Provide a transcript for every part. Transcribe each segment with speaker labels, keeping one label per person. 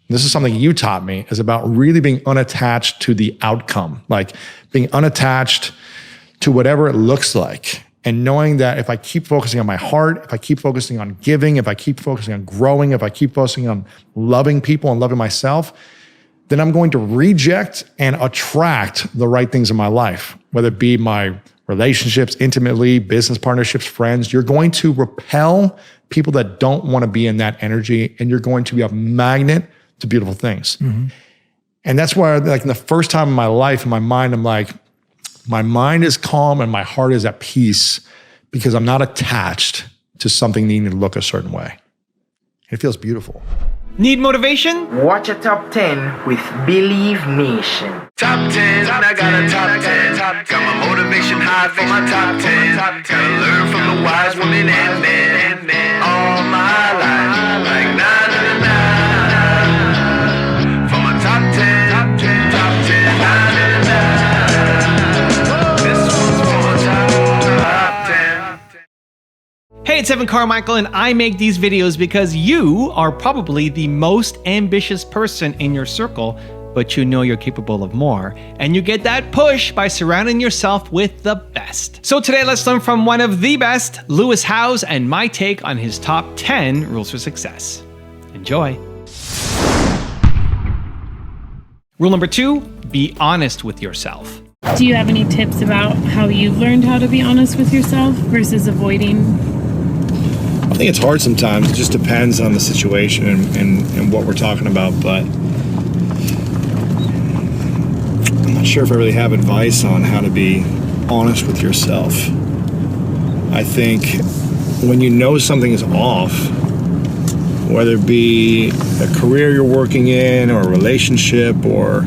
Speaker 1: this is something you taught me, is about really being unattached to the outcome, like being unattached to whatever it looks like. And knowing that if I keep focusing on my heart, if I keep focusing on giving, if I keep focusing on growing, if I keep focusing on loving people and loving myself, then I'm going to reject and attract the right things in my life, whether it be my relationships, intimately, business partnerships, friends. You're going to repel people that don't want to be in that energy, and you're going to be a magnet to beautiful things. Mm-hmm. And that's why, like, in the first time in my life, in my mind, I'm like, my mind is calm and my heart is at peace because I'm not attached to something needing to look a certain way. It feels beautiful.
Speaker 2: Need motivation?
Speaker 3: Watch a top 10 with Believe Nation.
Speaker 4: Top 10, I got a top 10. Got my motivation high for my top 10. Gotta learn from the wise women and men. All my life, like 9 for my top 10, top 10, 9. This one's for my top 10.
Speaker 2: Hey, it's Evan Carmichael, and I make these videos because you are probably the most ambitious person in your circle, but you know you're capable of more. And you get that push by surrounding yourself with the best. So today, let's learn from one of the best, Lewis Howes, and my take on his top 10 rules for success. Enjoy. Rule number 2, be honest with yourself.
Speaker 5: Do you have any tips about how you've learned how to be honest with yourself versus avoiding?
Speaker 1: I think it's hard sometimes. It just depends on the situation and what we're talking about, but I'm not sure if I really have advice on how to be honest with yourself. I think when you know something is off, whether it be a career you're working in or a relationship or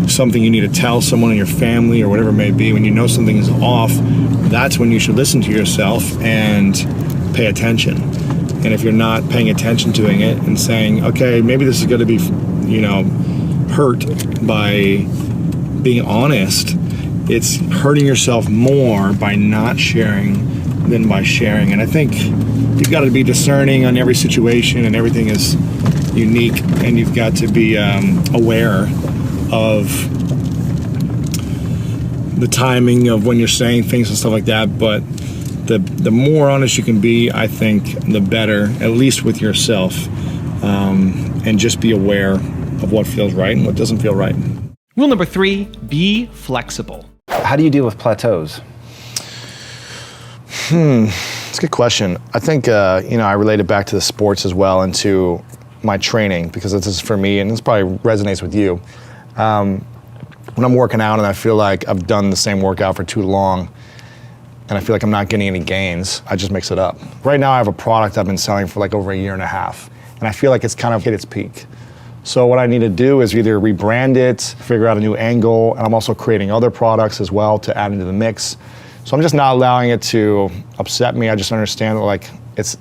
Speaker 1: something you need to tell someone in your family or whatever it may be, when you know something is off, that's when you should listen to yourself and pay attention. And if you're not paying attention to it and saying, okay, maybe this is going to be, hurt by being honest, it's hurting yourself more by not sharing than by sharing. And I think you've got to be discerning on every situation, and everything is unique, and you've got to be aware of the timing of when you're saying things and stuff like that. But the more honest you can be, I think, the better, at least with yourself, and just be aware of what feels right and what doesn't feel right.
Speaker 2: Rule number 3, be flexible.
Speaker 6: How do you deal with plateaus?
Speaker 1: It's a good question. I think, I relate it back to the sports as well and to my training, because this is for me, and this probably resonates with you. When I'm working out and I feel like I've done the same workout for too long, and I feel like I'm not getting any gains, I just mix it up. Right now I have a product I've been selling for like over 1.5 years, and I feel like it's kind of hit its peak. So what I need to do is either rebrand it, figure out a new angle, and I'm also creating other products as well to add into the mix. So I'm just not allowing it to upset me. I just understand that, like, it's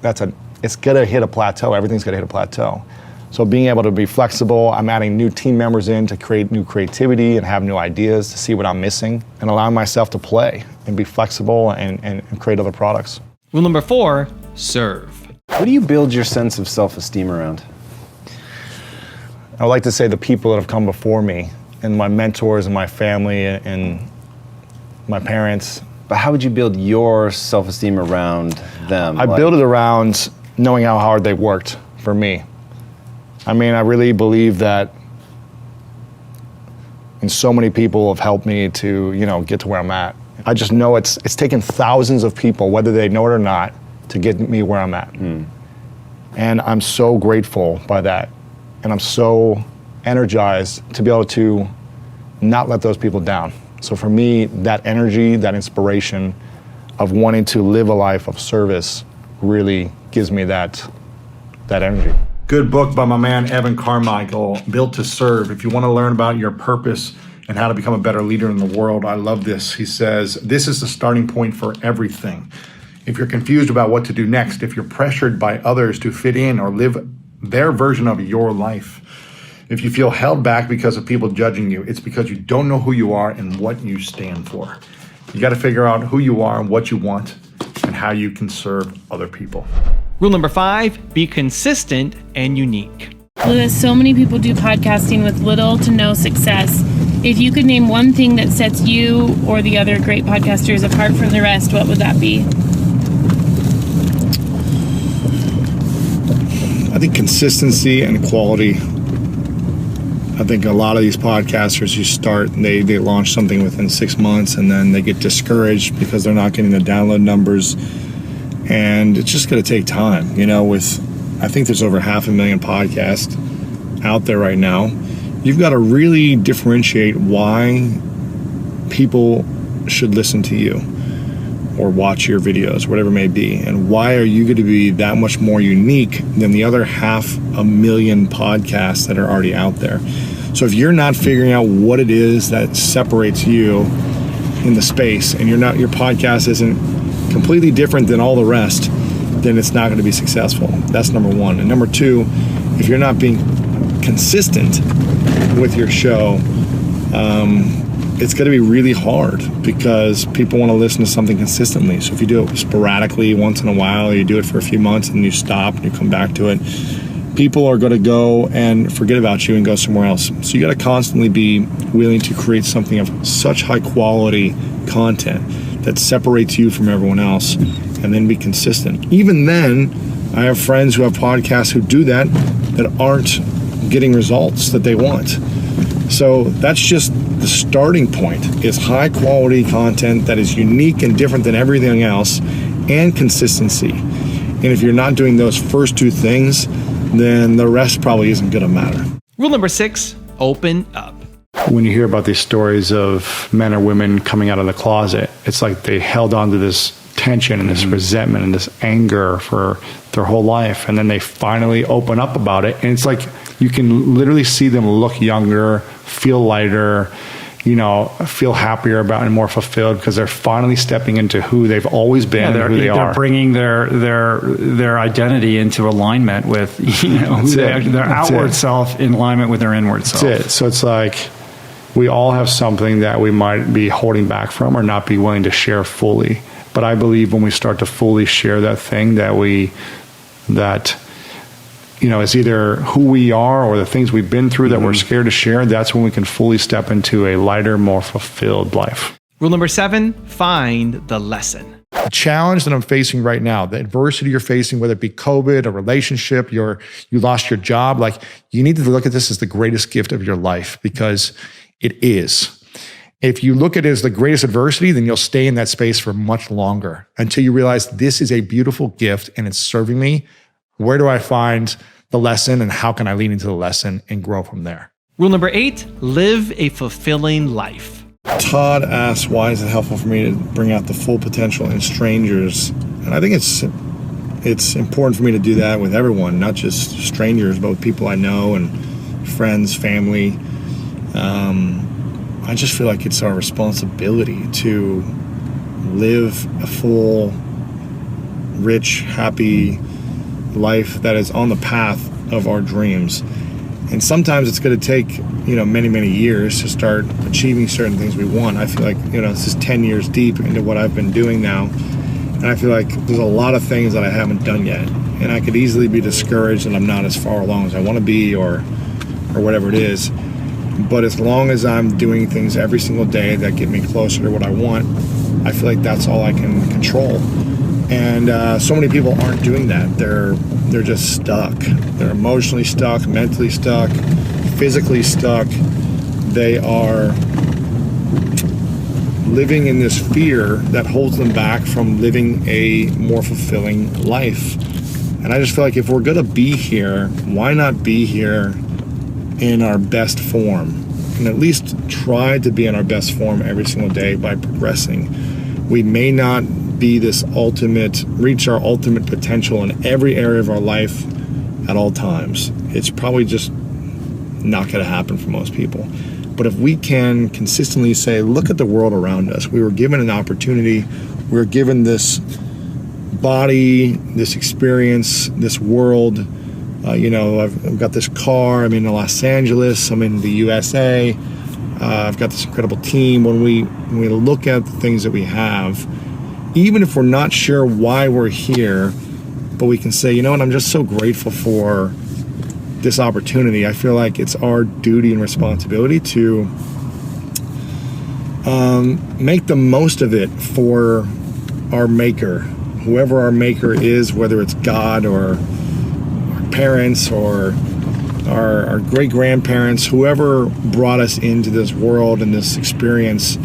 Speaker 1: gonna hit a plateau. Everything's gonna hit a plateau. So being able to be flexible, I'm adding new team members in to create new creativity and have new ideas to see what I'm missing, and allowing myself to play and be flexible and create other products.
Speaker 2: Rule number 4, serve.
Speaker 6: What do you build your sense of self-esteem around?
Speaker 1: I would like to say the people that have come before me, and my mentors and my family and my parents.
Speaker 6: But how would you build your self-esteem around them?
Speaker 1: I build it around knowing how hard they worked for me. I mean, I really believe that, and so many people have helped me to, get to where I'm at. I just know it's taken thousands of people, whether they know it or not, to get me where I'm at. And I'm so grateful by that. And I'm so energized to be able to not let those people down. So for me, that energy, that inspiration of wanting to live a life of service really gives me that energy. Good book by my man, Evan Carmichael, Built to Serve. If you want to learn about your purpose and how to become a better leader in the world, I love this. He says, this is the starting point for everything. If you're confused about what to do next, if you're pressured by others to fit in or live their version of your life, if you feel held back because of people judging you, it's because you don't know who you are and what you stand for. You got to figure out who you are and what you want and how you can serve other people.
Speaker 2: Rule number 5, be consistent and unique.
Speaker 5: Lewis, so many people do podcasting with little to no success. If you could name one thing that sets you or the other great podcasters apart from the rest, what would that be?
Speaker 1: I think consistency and quality. I think a lot of these podcasters who start, they launch something within 6 months and then they get discouraged because they're not getting the download numbers. And it's just going to take time. I think there's over 500,000 podcasts out there right now. You've got to really differentiate why people should listen to you or watch your videos, whatever it may be. And why are you going to be that much more unique than the other 500,000 podcasts that are already out there? So if you're not figuring out what it is that separates you in the space, and your podcast isn't completely different than all the rest, then it's not going to be successful. That's number one. And number two, if you're not being consistent with your show, it's going to be really hard because people want to listen to something consistently. So if you do it sporadically once in a while, or you do it for a few months and you stop and you come back to it, people are going to go and forget about you and go somewhere else. So you got to constantly be willing to create something of such high quality content that separates you from everyone else, and then be consistent. Even then, I have friends who have podcasts who do that aren't getting results that they want. So that's just the starting point, is high quality content that is unique and different than everything else, and consistency. And if you're not doing those first two things, then the rest probably isn't going to matter.
Speaker 2: Rule number 6, open up.
Speaker 1: When you hear about these stories of men or women coming out of the closet, it's like they held on to this tension and this resentment and this anger for their whole life. And then they finally open up about it. And it's like you can literally see them look younger, feel lighter, feel happier about and more fulfilled because they're finally stepping into who they've always been and who they are.
Speaker 7: They're bringing their identity into alignment with their outward self in alignment with their inward self.
Speaker 1: That's it. So it's like we all have something that we might be holding back from or not be willing to share fully. But I believe when we start to fully share that thing that is either who we are or the things we've been through that we're scared to share, that's when we can fully step into a lighter, more fulfilled life.
Speaker 2: Rule number 7, find the lesson.
Speaker 1: The challenge that I'm facing right now, the adversity you're facing, whether it be COVID, a relationship, you lost your job, you need to look at this as the greatest gift of your life, because it is. If you look at it as the greatest adversity, then you'll stay in that space for much longer until you realize this is a beautiful gift and it's serving me. Where do I find the lesson and how can I lean into the lesson and grow from there?
Speaker 2: Rule number 8, live a fulfilling life.
Speaker 1: Todd asks, why is it helpful for me to bring out the full potential in strangers? And I think it's important for me to do that with everyone, not just strangers, but with people I know and friends, family. I just feel like it's our responsibility to live a full, rich, happy life that is on the path of our dreams. And sometimes it's going to take, many, many years to start achieving certain things we want. I feel like, this is 10 years deep into what I've been doing now. And I feel like there's a lot of things that I haven't done yet. And I could easily be discouraged that I'm not as far along as I want to be or whatever it is. But as long as I'm doing things every single day that get me closer to what I want, I feel like that's all I can control. And so many people aren't doing that. They're just stuck. They're emotionally stuck, mentally stuck, physically stuck. They are living in this fear that holds them back from living a more fulfilling life. And I just feel like if we're gonna be here, why not be here in our best form? And at least try to be in our best form every single day by progressing. We may not be reach our ultimate potential in every area of our life at all times. It's probably just not gonna happen for most people. But if we can consistently say, look at the world around us. We were given an opportunity. We were given this body, this experience, this world. I've got this car. I'm in Los Angeles. I'm in the USA. I've got this incredible team. When we look at the things that we have, even if we're not sure why we're here, but we can say, I'm just so grateful for this opportunity, I feel like it's our duty and responsibility to make the most of it for our maker, whoever our maker is, whether it's God or our parents or our great-grandparents, whoever brought us into this world and this experience,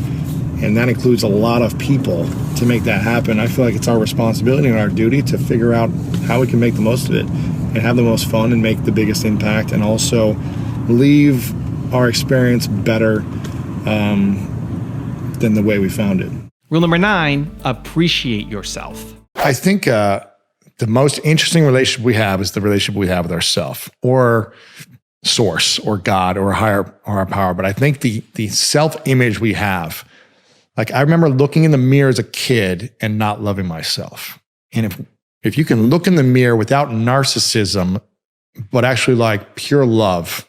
Speaker 1: and that includes a lot of people to make that happen. I feel like it's our responsibility and our duty to figure out how we can make the most of it and have the most fun and make the biggest impact, and also leave our experience better than the way we found it.
Speaker 2: Rule number 9, appreciate yourself.
Speaker 1: I think the most interesting relationship we have is the relationship we have with ourself, or source, or God, or our power. But I think the self-image we have, like I remember looking in the mirror as a kid and not loving myself. And if you can look in the mirror without narcissism, but actually like pure love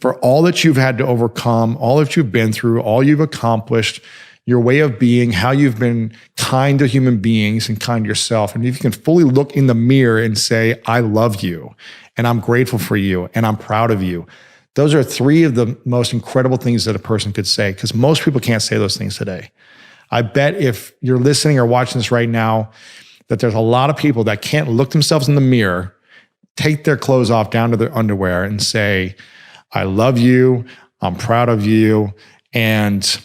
Speaker 1: for all that you've had to overcome, all that you've been through, all you've accomplished, your way of being, how you've been kind to human beings and kind to yourself. And if you can fully look in the mirror and say, I love you, and I'm grateful for you, and I'm proud of you. Those are 3 of the most incredible things that a person could say, because most people can't say those things today. I bet if you're listening or watching this right now, that there's a lot of people that can't look themselves in the mirror, take their clothes off down to their underwear and say, I love you, I'm proud of you, and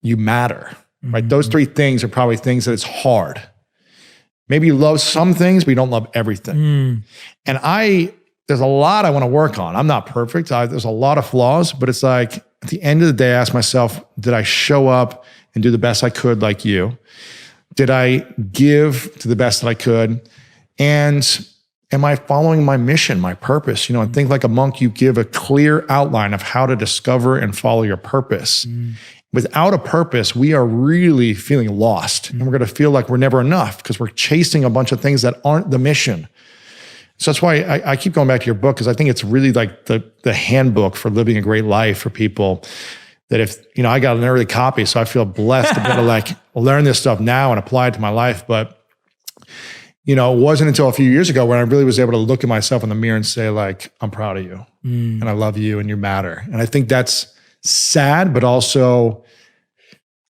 Speaker 1: you matter, right? Those 3 things are probably things that it's hard. Maybe you love some things, but you don't love everything. And there's a lot I want to work on. I'm not perfect. There's a lot of flaws, but it's like at the end of the day, I ask myself, did I show up and do the best I could like you? Did I give to the best that I could? And am I following my mission, my purpose? And think like a monk, you give a clear outline of how to discover and follow your purpose. Without a purpose, we are really feeling lost. And we're going to feel like we're never enough because we're chasing a bunch of things that aren't the mission. So that's why I keep going back to your book, because I think it's really like the handbook for living a great life for people. That if, I got an early copy, so I feel blessed to be able to like learn this stuff now and apply it to my life. But, it wasn't until a few years ago when I really was able to look at myself in the mirror and say like, I'm proud of you and I love you and you matter. And I think that's sad, but also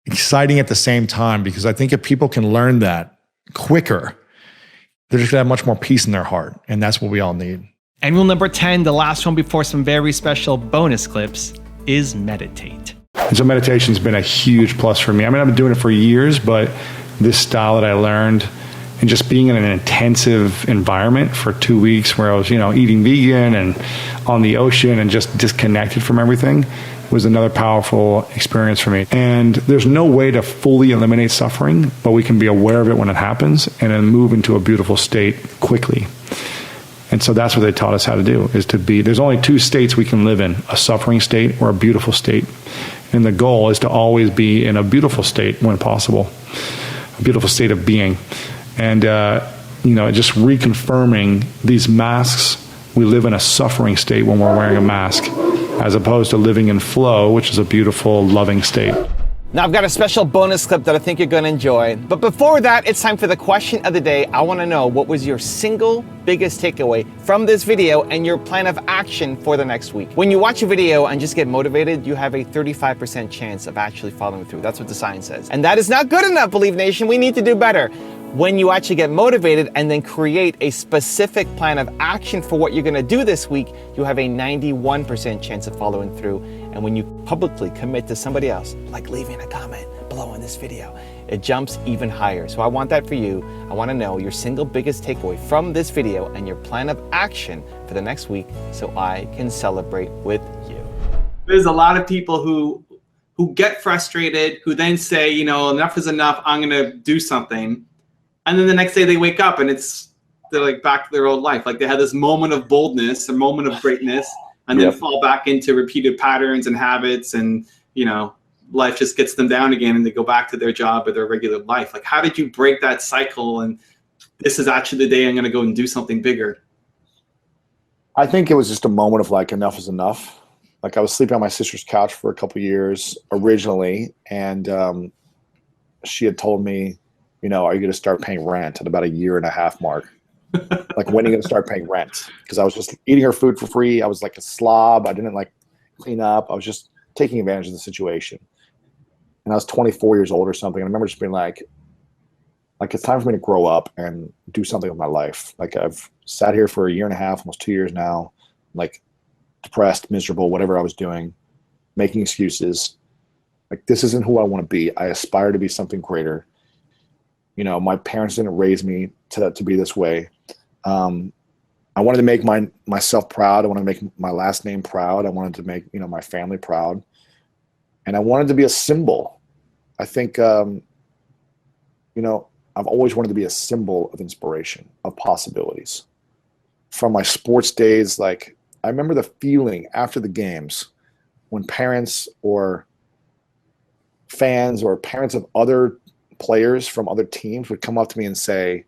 Speaker 1: exciting at the same time, because I think if people can learn that quicker, they're just gonna have much more peace in their heart. And that's what we all need.
Speaker 2: And rule number 10, the last one before some very special bonus clips, is meditate.
Speaker 7: And so meditation's been a huge plus for me. I mean, I've been doing it for years, but this style that I learned, and just being in an intensive environment for 2 weeks where I was, eating vegan and on the ocean and just disconnected from everything, was another powerful experience for me. And there's no way to fully eliminate suffering, but we can be aware of it when it happens and then move into a beautiful state quickly. And so that's what they taught us how to do, is to be, there's only 2 states we can live in, a suffering state or a beautiful state. And the goal is to always be in a beautiful state when possible, a beautiful state of being. And, just reconfirming these masks, we live in a suffering state when we're wearing a mask, as opposed to living in flow, which is a beautiful, loving state.
Speaker 6: Now I've got a special bonus clip that I think you're going to enjoy. But before that, it's time for the question of the day. I want to know, what was your single biggest takeaway from this video and your plan of action for the next week? When you watch a video and just get motivated, you have a 35% chance of actually following through. That's what the science says. And that is not good enough, Believe Nation. We need to do better. When you actually get motivated and then create a specific plan of action for what you're going to do this week, you have a 91% chance of following through. And when you publicly commit to somebody else, like leaving a comment below in this video, it jumps even higher. So I want that for you. I want to know your single biggest takeaway from this video and your plan of action for the next week so I can celebrate with you.
Speaker 8: There's a lot of people who get frustrated, who then say, enough is enough, I'm going to do something. And then the next day they wake up and they're like back to their old life. Like they had this moment of boldness, a moment of greatness, and then fall back into repeated patterns and habits, and life just gets them down again and they go back to their job or their regular life. Like, how did you break that cycle? And this is actually the day I'm going to go and do something bigger.
Speaker 1: I think it was just a moment of like, enough is enough. Like I was sleeping on my sister's couch for a couple of years originally. And she had told me, are you going to start paying rent at about a 1.5 year mark? Like, when are you going to start paying rent? Because I was just eating her food for free. I was like a slob. I didn't like clean up. I was just taking advantage of the situation. And I was 24 years old or something. And I remember just being like, it's time for me to grow up and do something with my life. Like, I've sat here for 1.5 years, almost 2 years now, like depressed, miserable, whatever I was doing, making excuses. Like, this isn't who I want to be. I aspire to be something greater. You know, my parents didn't raise me to be this way. I wanted to make myself proud. I wanted to make my last name proud. I wanted to make, you know, my family proud. And I wanted to be a symbol. I think, you know, I've always wanted to be a symbol of inspiration, of possibilities. From my sports days, like, I remember the feeling after the games when parents or fans or parents of other players from other teams would come up to me and say,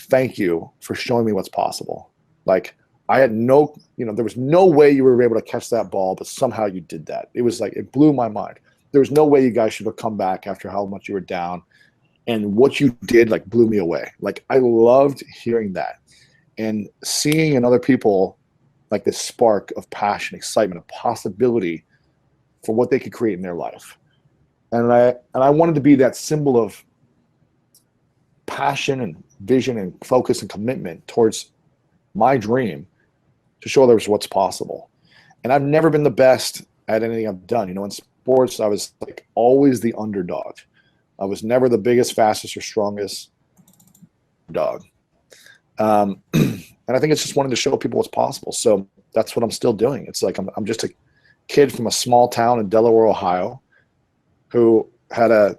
Speaker 1: thank you for showing me what's possible. Like, I had no, you know, there was no way you were able to catch that ball, but somehow you did that. It was like, it blew my mind. There was no way you guys should have come back after how much you were down. And what you did, like, blew me away. Like, I loved hearing that and seeing in other people, like, this spark of passion, excitement, of possibility for what they could create in their life. And I wanted to be that symbol of passion and vision and focus and commitment towards my dream to show others what's possible. And I've never been the best at anything I've done. You know, in sports, I was like always the underdog. I was never the biggest, fastest, or strongest dog. And I think it's just wanting to show people what's possible. So that's what I'm still doing. It's like I'm just a kid from a small town in Delaware, Ohio, who had a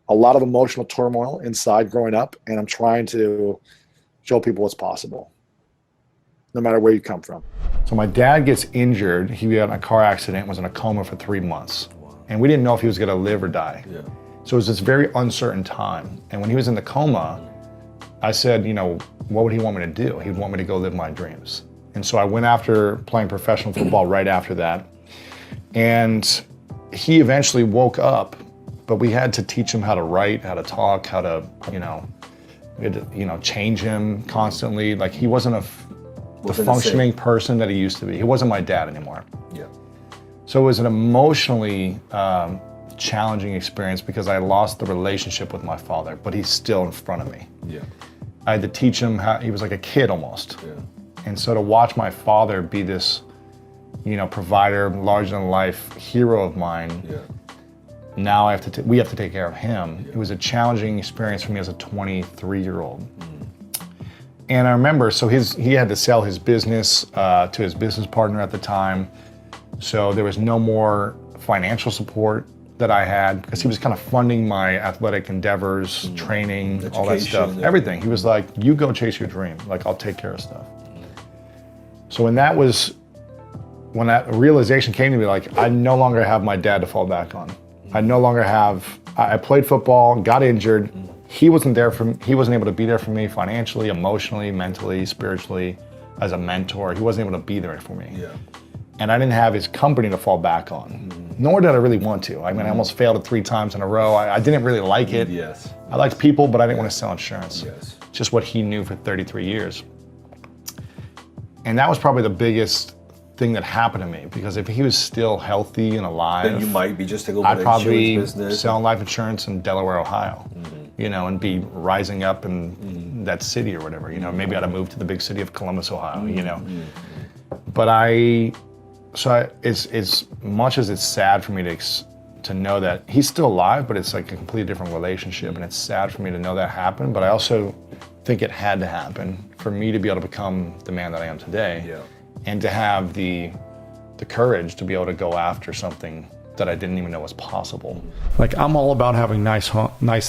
Speaker 1: lot of emotional turmoil inside growing up, and I'm trying to show people what's possible, no matter where you come from. So my dad gets injured. He got in a car accident, was in a coma for 3 months. And we didn't know if he was gonna live or die. Yeah. So it was this very uncertain time. And when he was in the coma, I said, you know, what would he want me to do? He would want me to go live my dreams. And so I went after playing professional football right after that. And he eventually woke up, but we had to teach him how to write, how to talk, how to, we had to, change him constantly. Like, he wasn't the functioning person that he used to be. He wasn't my dad anymore. Yeah. So it was an emotionally challenging experience because I lost the relationship with my father, but he's still in front of me. Yeah. I had to teach him how, he was like a kid almost. Yeah. And so to watch my father be this, provider, larger than life hero of mine. Yeah. Now we have to take care of him. Yeah. It was a challenging experience for me as a 23-year-old. And I remember, so he had to sell his business to his business partner at the time. So there was no more financial support that I had because he was kind of funding my athletic endeavors, training, education, all that stuff, everything. He was like, you go chase your dream. Like, I'll take care of stuff. So when that realization came to me, like, I no longer have my dad to fall back on. I played football, got injured. He wasn't able to be there for me financially, emotionally, mentally, spiritually, as a mentor. He wasn't able to be there for me. Yeah. And I didn't have his company to fall back on, nor did I really want to. I mean, I almost failed it 3 times in a row. I didn't really like it. Yes. I liked people, but I didn't want to sell insurance. Yes. Just what he knew for 33 years. And that was probably the biggest thing that happened to me, because if he was still healthy and alive,
Speaker 9: then you might be just taking over
Speaker 1: I'd
Speaker 9: the
Speaker 1: probably
Speaker 9: insurance business.
Speaker 1: Sell life insurance in Delaware, Ohio, and be rising up in that city or whatever. Maybe I'd have moved to the big city of Columbus, Ohio. But as much as it's sad for me to know that he's still alive, but it's like a completely different relationship, and it's sad for me to know that happened. But I also think it had to happen for me to be able to become the man that I am today. Yeah. And to have the courage to be able to go after something that I didn't even know was possible.
Speaker 7: Like, I'm all about having nice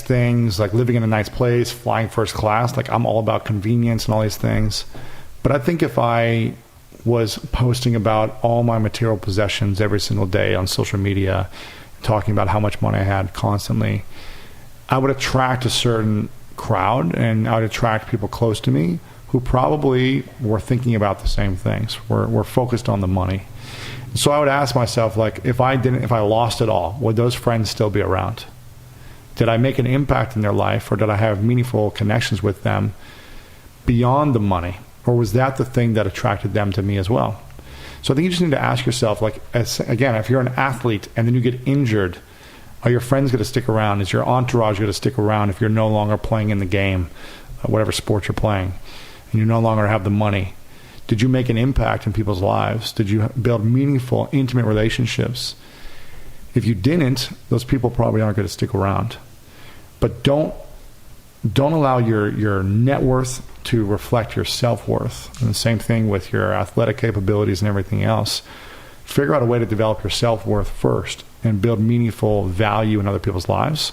Speaker 7: things, like living in a nice place, flying first class. Like, I'm all about convenience and all these things. But I think if I was posting about all my material possessions every single day on social media, talking about how much money I had constantly, I would attract a certain crowd, and I would attract people close to me who probably were thinking about the same things. We're focused on the money. So I would ask myself, like, if I lost it all, would those friends still be around? Did I make an impact in their life, or did I have meaningful connections with them? beyond the money? Or was that the thing that attracted them to me as well? So I think you just need to ask yourself, like, again, if you're an athlete and then you get injured, are your friends going to stick around? Is your entourage going to stick around if you're no longer playing in the game, whatever sport you're playing, and you no longer have the money? Did you make an impact in people's lives? Did you build meaningful, intimate relationships? If you didn't, those people probably aren't going to stick around. But don't allow your net worth to reflect your self-worth. And the same thing with your athletic capabilities and everything else. Figure out a way to develop your self-worth first and build meaningful value in other people's lives.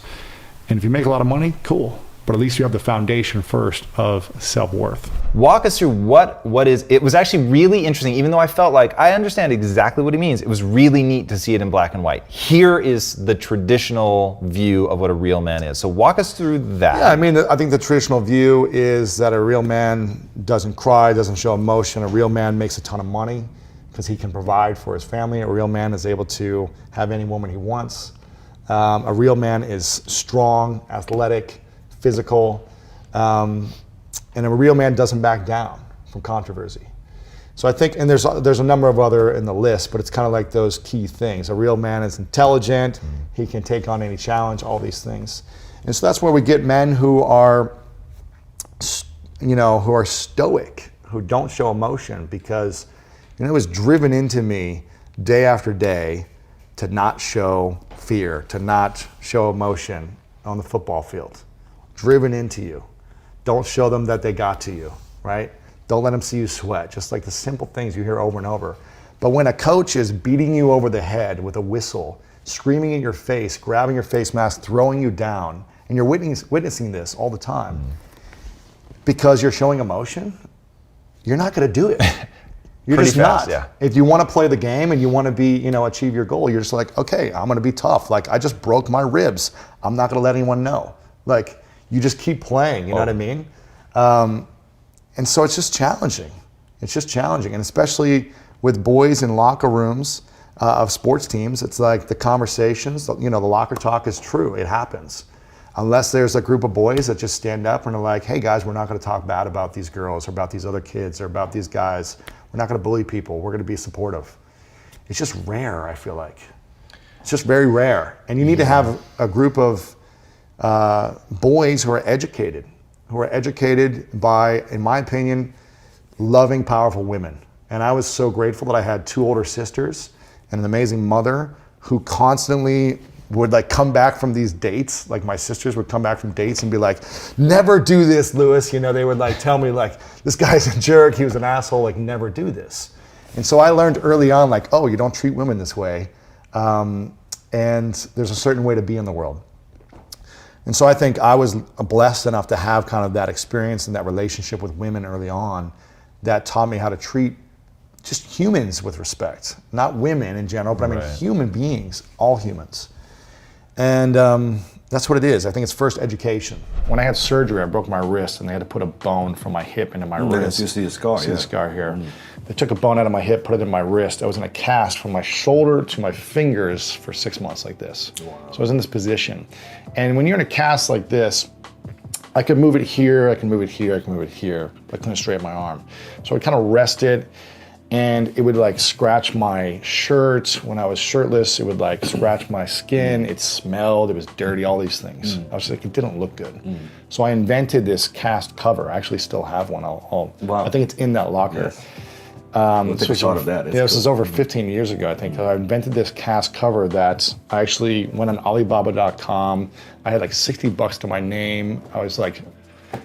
Speaker 7: And if you make a lot of money, cool. But at least you have the foundation first of self-worth.
Speaker 9: Walk us through what is, it was actually really interesting, even though I felt like I understand exactly what he means. It was really neat to see it in black and white. Here is the traditional view of what a real man is. So walk us through that.
Speaker 1: Yeah, I mean, I think the traditional view is that a real man doesn't cry, doesn't show emotion. A real man makes a ton of money because he can provide for his family. A real man is able to have any woman he wants. A real man is strong, athletic, physical, and a real man doesn't back down from controversy. So I think, and there's a number of other in the list, but it's kind of like those key things. A real man is intelligent, he can take on any challenge, all these things. And so that's where we get men who are, who are stoic, who don't show emotion, because, it was driven into me day after day to not show fear, to not show emotion on the football field. Driven into you. Don't show them that they got to you, right? Don't let them see you sweat. Just like the simple things you hear over and over. But when a coach is beating you over the head with a whistle, screaming in your face, grabbing your face mask, throwing you down, and you're witnessing this all the time, because you're showing emotion, you're not going to do it. You're
Speaker 9: Pretty
Speaker 1: just
Speaker 9: fast,
Speaker 1: not.
Speaker 9: yeah.
Speaker 1: If you want to play the game and you want to be, achieve your goal, you're just like, okay, I'm going to be tough. Like, I just broke my ribs. I'm not going to let anyone know. Like, you just keep playing, you know what I mean? And so it's just challenging. It's just challenging. And especially with boys in locker rooms of sports teams, it's like the conversations, the locker talk is true. It happens. Unless there's a group of boys that just stand up and are like, hey guys, we're not going to talk bad about these girls or about these other kids or about these guys. We're not going to bully people. We're going to be supportive. It's just rare, I feel like. It's just very rare. And you need to have a group of boys who are educated by, in my opinion, loving, powerful women. And I was so grateful that I had 2 older sisters and an amazing mother who constantly would come back from these dates. Like, my sisters would come back from dates and be like, never do this, Lewis. They would tell me this guy's a jerk, he was an asshole, never do this. And so I learned early on, oh, you don't treat women this way. And there's a certain way to be in the world. And so I think I was blessed enough to have kind of that experience and that relationship with women early on that taught me how to treat just humans with respect. Not women in general, but I mean human beings, all humans. And that's what it is. I think it's first education. When I had surgery, I broke my wrist and they had to put a bone from my hip into my wrist.
Speaker 10: You see the scar,
Speaker 1: See the scar here. They took a bone out of my hip, put it in my wrist. I was in a cast from my shoulder to my fingers for 6 months like this. Wow. So I was in this position. And when you're in a cast like this, I could move it here, I can move it here, I can move it here. I couldn't straighten my arm. So I kind of rested, and it would scratch my shirt. When I was shirtless, it would scratch my skin. It smelled, it was dirty, all these things. I was it didn't look good. So I invented this cast cover. I actually still have one.
Speaker 10: Wow.
Speaker 1: I think it's in that locker.
Speaker 10: Yes. We'll take a shot of that.
Speaker 1: This is over 15 years ago, I think. I invented this cast cover that I actually went on Alibaba.com. I had $60 to my name. I was like,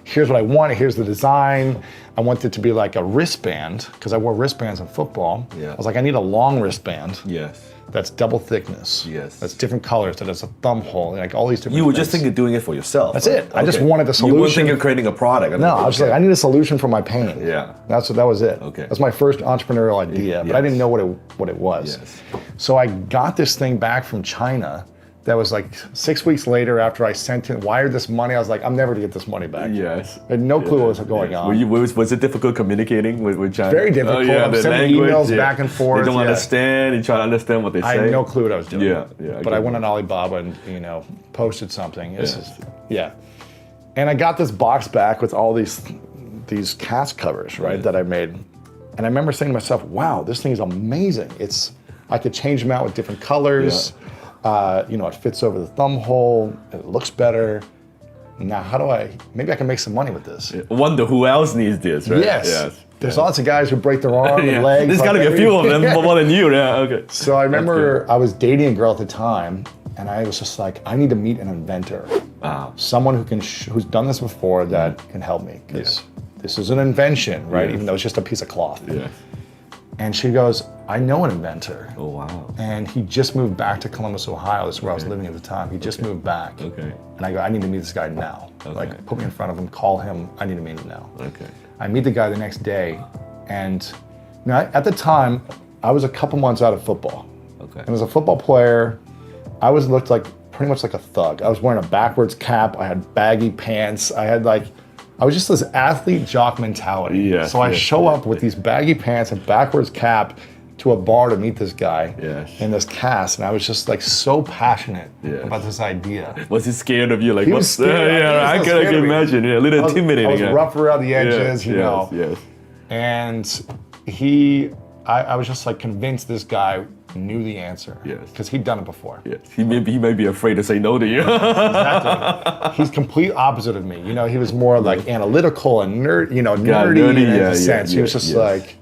Speaker 1: here's what I want, here's the design. I want it to be like a wristband, because I wore wristbands in football.
Speaker 10: Yeah.
Speaker 1: I was like, I need a long wristband.
Speaker 10: Yes.
Speaker 1: That's double thickness.
Speaker 10: Yes.
Speaker 1: That's different colors, that has a thumb hole, all these different
Speaker 10: You were
Speaker 1: things.
Speaker 10: just thinking of doing it for yourself.
Speaker 1: That's it. I just wanted the solution.
Speaker 10: You weren't thinking of creating a product.
Speaker 1: No, I was I need a solution for my pain.
Speaker 10: Yeah.
Speaker 1: That was it.
Speaker 10: Okay.
Speaker 1: That's my first entrepreneurial idea, but I didn't know what it was.
Speaker 10: Yes.
Speaker 1: So I got this thing back from China. That was 6 weeks later after I wired this money. I was like, I'm never gonna get this money back.
Speaker 10: Yes.
Speaker 1: I had no clue what was going on.
Speaker 10: Was it difficult communicating with China?
Speaker 1: Very difficult. I'm
Speaker 10: the
Speaker 1: sending
Speaker 10: language,
Speaker 1: emails back and forth.
Speaker 10: They don't understand. You try to understand what they say.
Speaker 1: I had no clue what I was doing.
Speaker 10: Yeah.
Speaker 1: But I went on Alibaba and posted something. And I got this box back with all these these cast covers, right, that I made. And I remember saying to myself, wow, this thing is amazing. I could change them out with different colors. It fits over the thumb hole. It looks better. Now, maybe I can make some money with this.
Speaker 10: Wonder who else needs this, right?
Speaker 1: Yes. There's lots of guys who break their arm and legs.
Speaker 10: There's gotta be a few of them more than you, yeah, okay.
Speaker 1: So I remember I was dating a girl at the time, and I was just like, I need to meet an inventor.
Speaker 10: Wow.
Speaker 1: Someone who's done this before that can help me, because this is an invention, right? Even though it's just a piece of cloth.
Speaker 10: Yeah.
Speaker 1: And she goes, I know an inventor.
Speaker 10: Oh, wow.
Speaker 1: And he just moved back to Columbus, Ohio. This is where I was living at the time. He just moved back.
Speaker 10: Okay.
Speaker 1: And I go, I need to meet this guy now. Like, put me in front of him, call him. I need to meet him now.
Speaker 10: Okay.
Speaker 1: I meet the guy the next day. And at the time, I was a couple months out of football.
Speaker 10: Okay.
Speaker 1: And as a football player, I looked like pretty much like a thug. I was wearing a backwards cap. I had baggy pants. I was just this athlete jock mentality.
Speaker 10: Yes,
Speaker 1: so I show up with these baggy pants and backwards cap to a bar to meet this guy in this cast, and I was just like so passionate about this idea.
Speaker 10: Was he scared of you? Like,
Speaker 1: He was scared.
Speaker 10: I can imagine. Yeah, a little intimidating.
Speaker 1: I was rough around the edges, you know.
Speaker 10: Yes.
Speaker 1: And I was just like convinced this guy knew the answer.
Speaker 10: Yes.
Speaker 1: Because he'd done it before.
Speaker 10: Yes. He may be afraid to say no to you.
Speaker 1: Exactly. He's complete opposite of me. You know, he was more like analytical and nerdy in a sense. He was just like,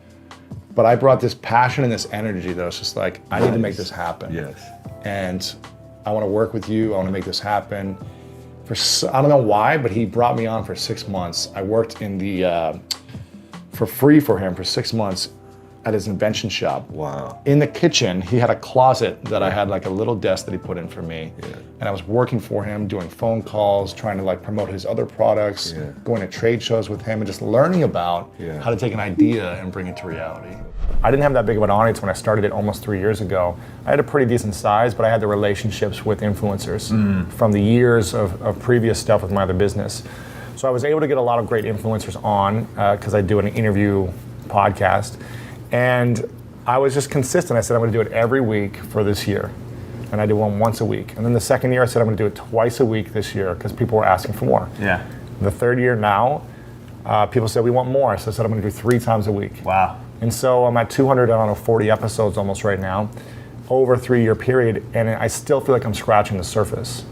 Speaker 1: but I brought this passion and this energy that I was just like, I need to make this happen.
Speaker 10: Yes.
Speaker 1: And I want to work with you. I want to make this happen. I don't know why, but he brought me on for 6 months. I worked for free for him for 6 months at his invention shop.
Speaker 10: Wow.
Speaker 1: In the kitchen, he had a closet that I had like a little desk that he put in for me. Yeah. And I was working for him, doing phone calls, trying to like promote his other products, going to trade shows with him and just learning about how to take an idea and bring it to reality. I didn't have that big of an audience when I started it almost 3 years ago. I had a pretty decent size, but I had the relationships with influencers from the years of previous stuff with my other business. So I was able to get a lot of great influencers on because I do an interview podcast. And I was just consistent. I said, I'm gonna do it every week for this year. And I did one once a week. And then the second year I said, I'm gonna do it twice a week this year because people were asking for more.
Speaker 9: Yeah.
Speaker 1: The third year now, people said, we want more. So I said, I'm gonna do 3 times a week.
Speaker 9: Wow.
Speaker 1: And so I'm at 240 episodes almost right now, over a 3-year period. And I still feel like I'm scratching the surface.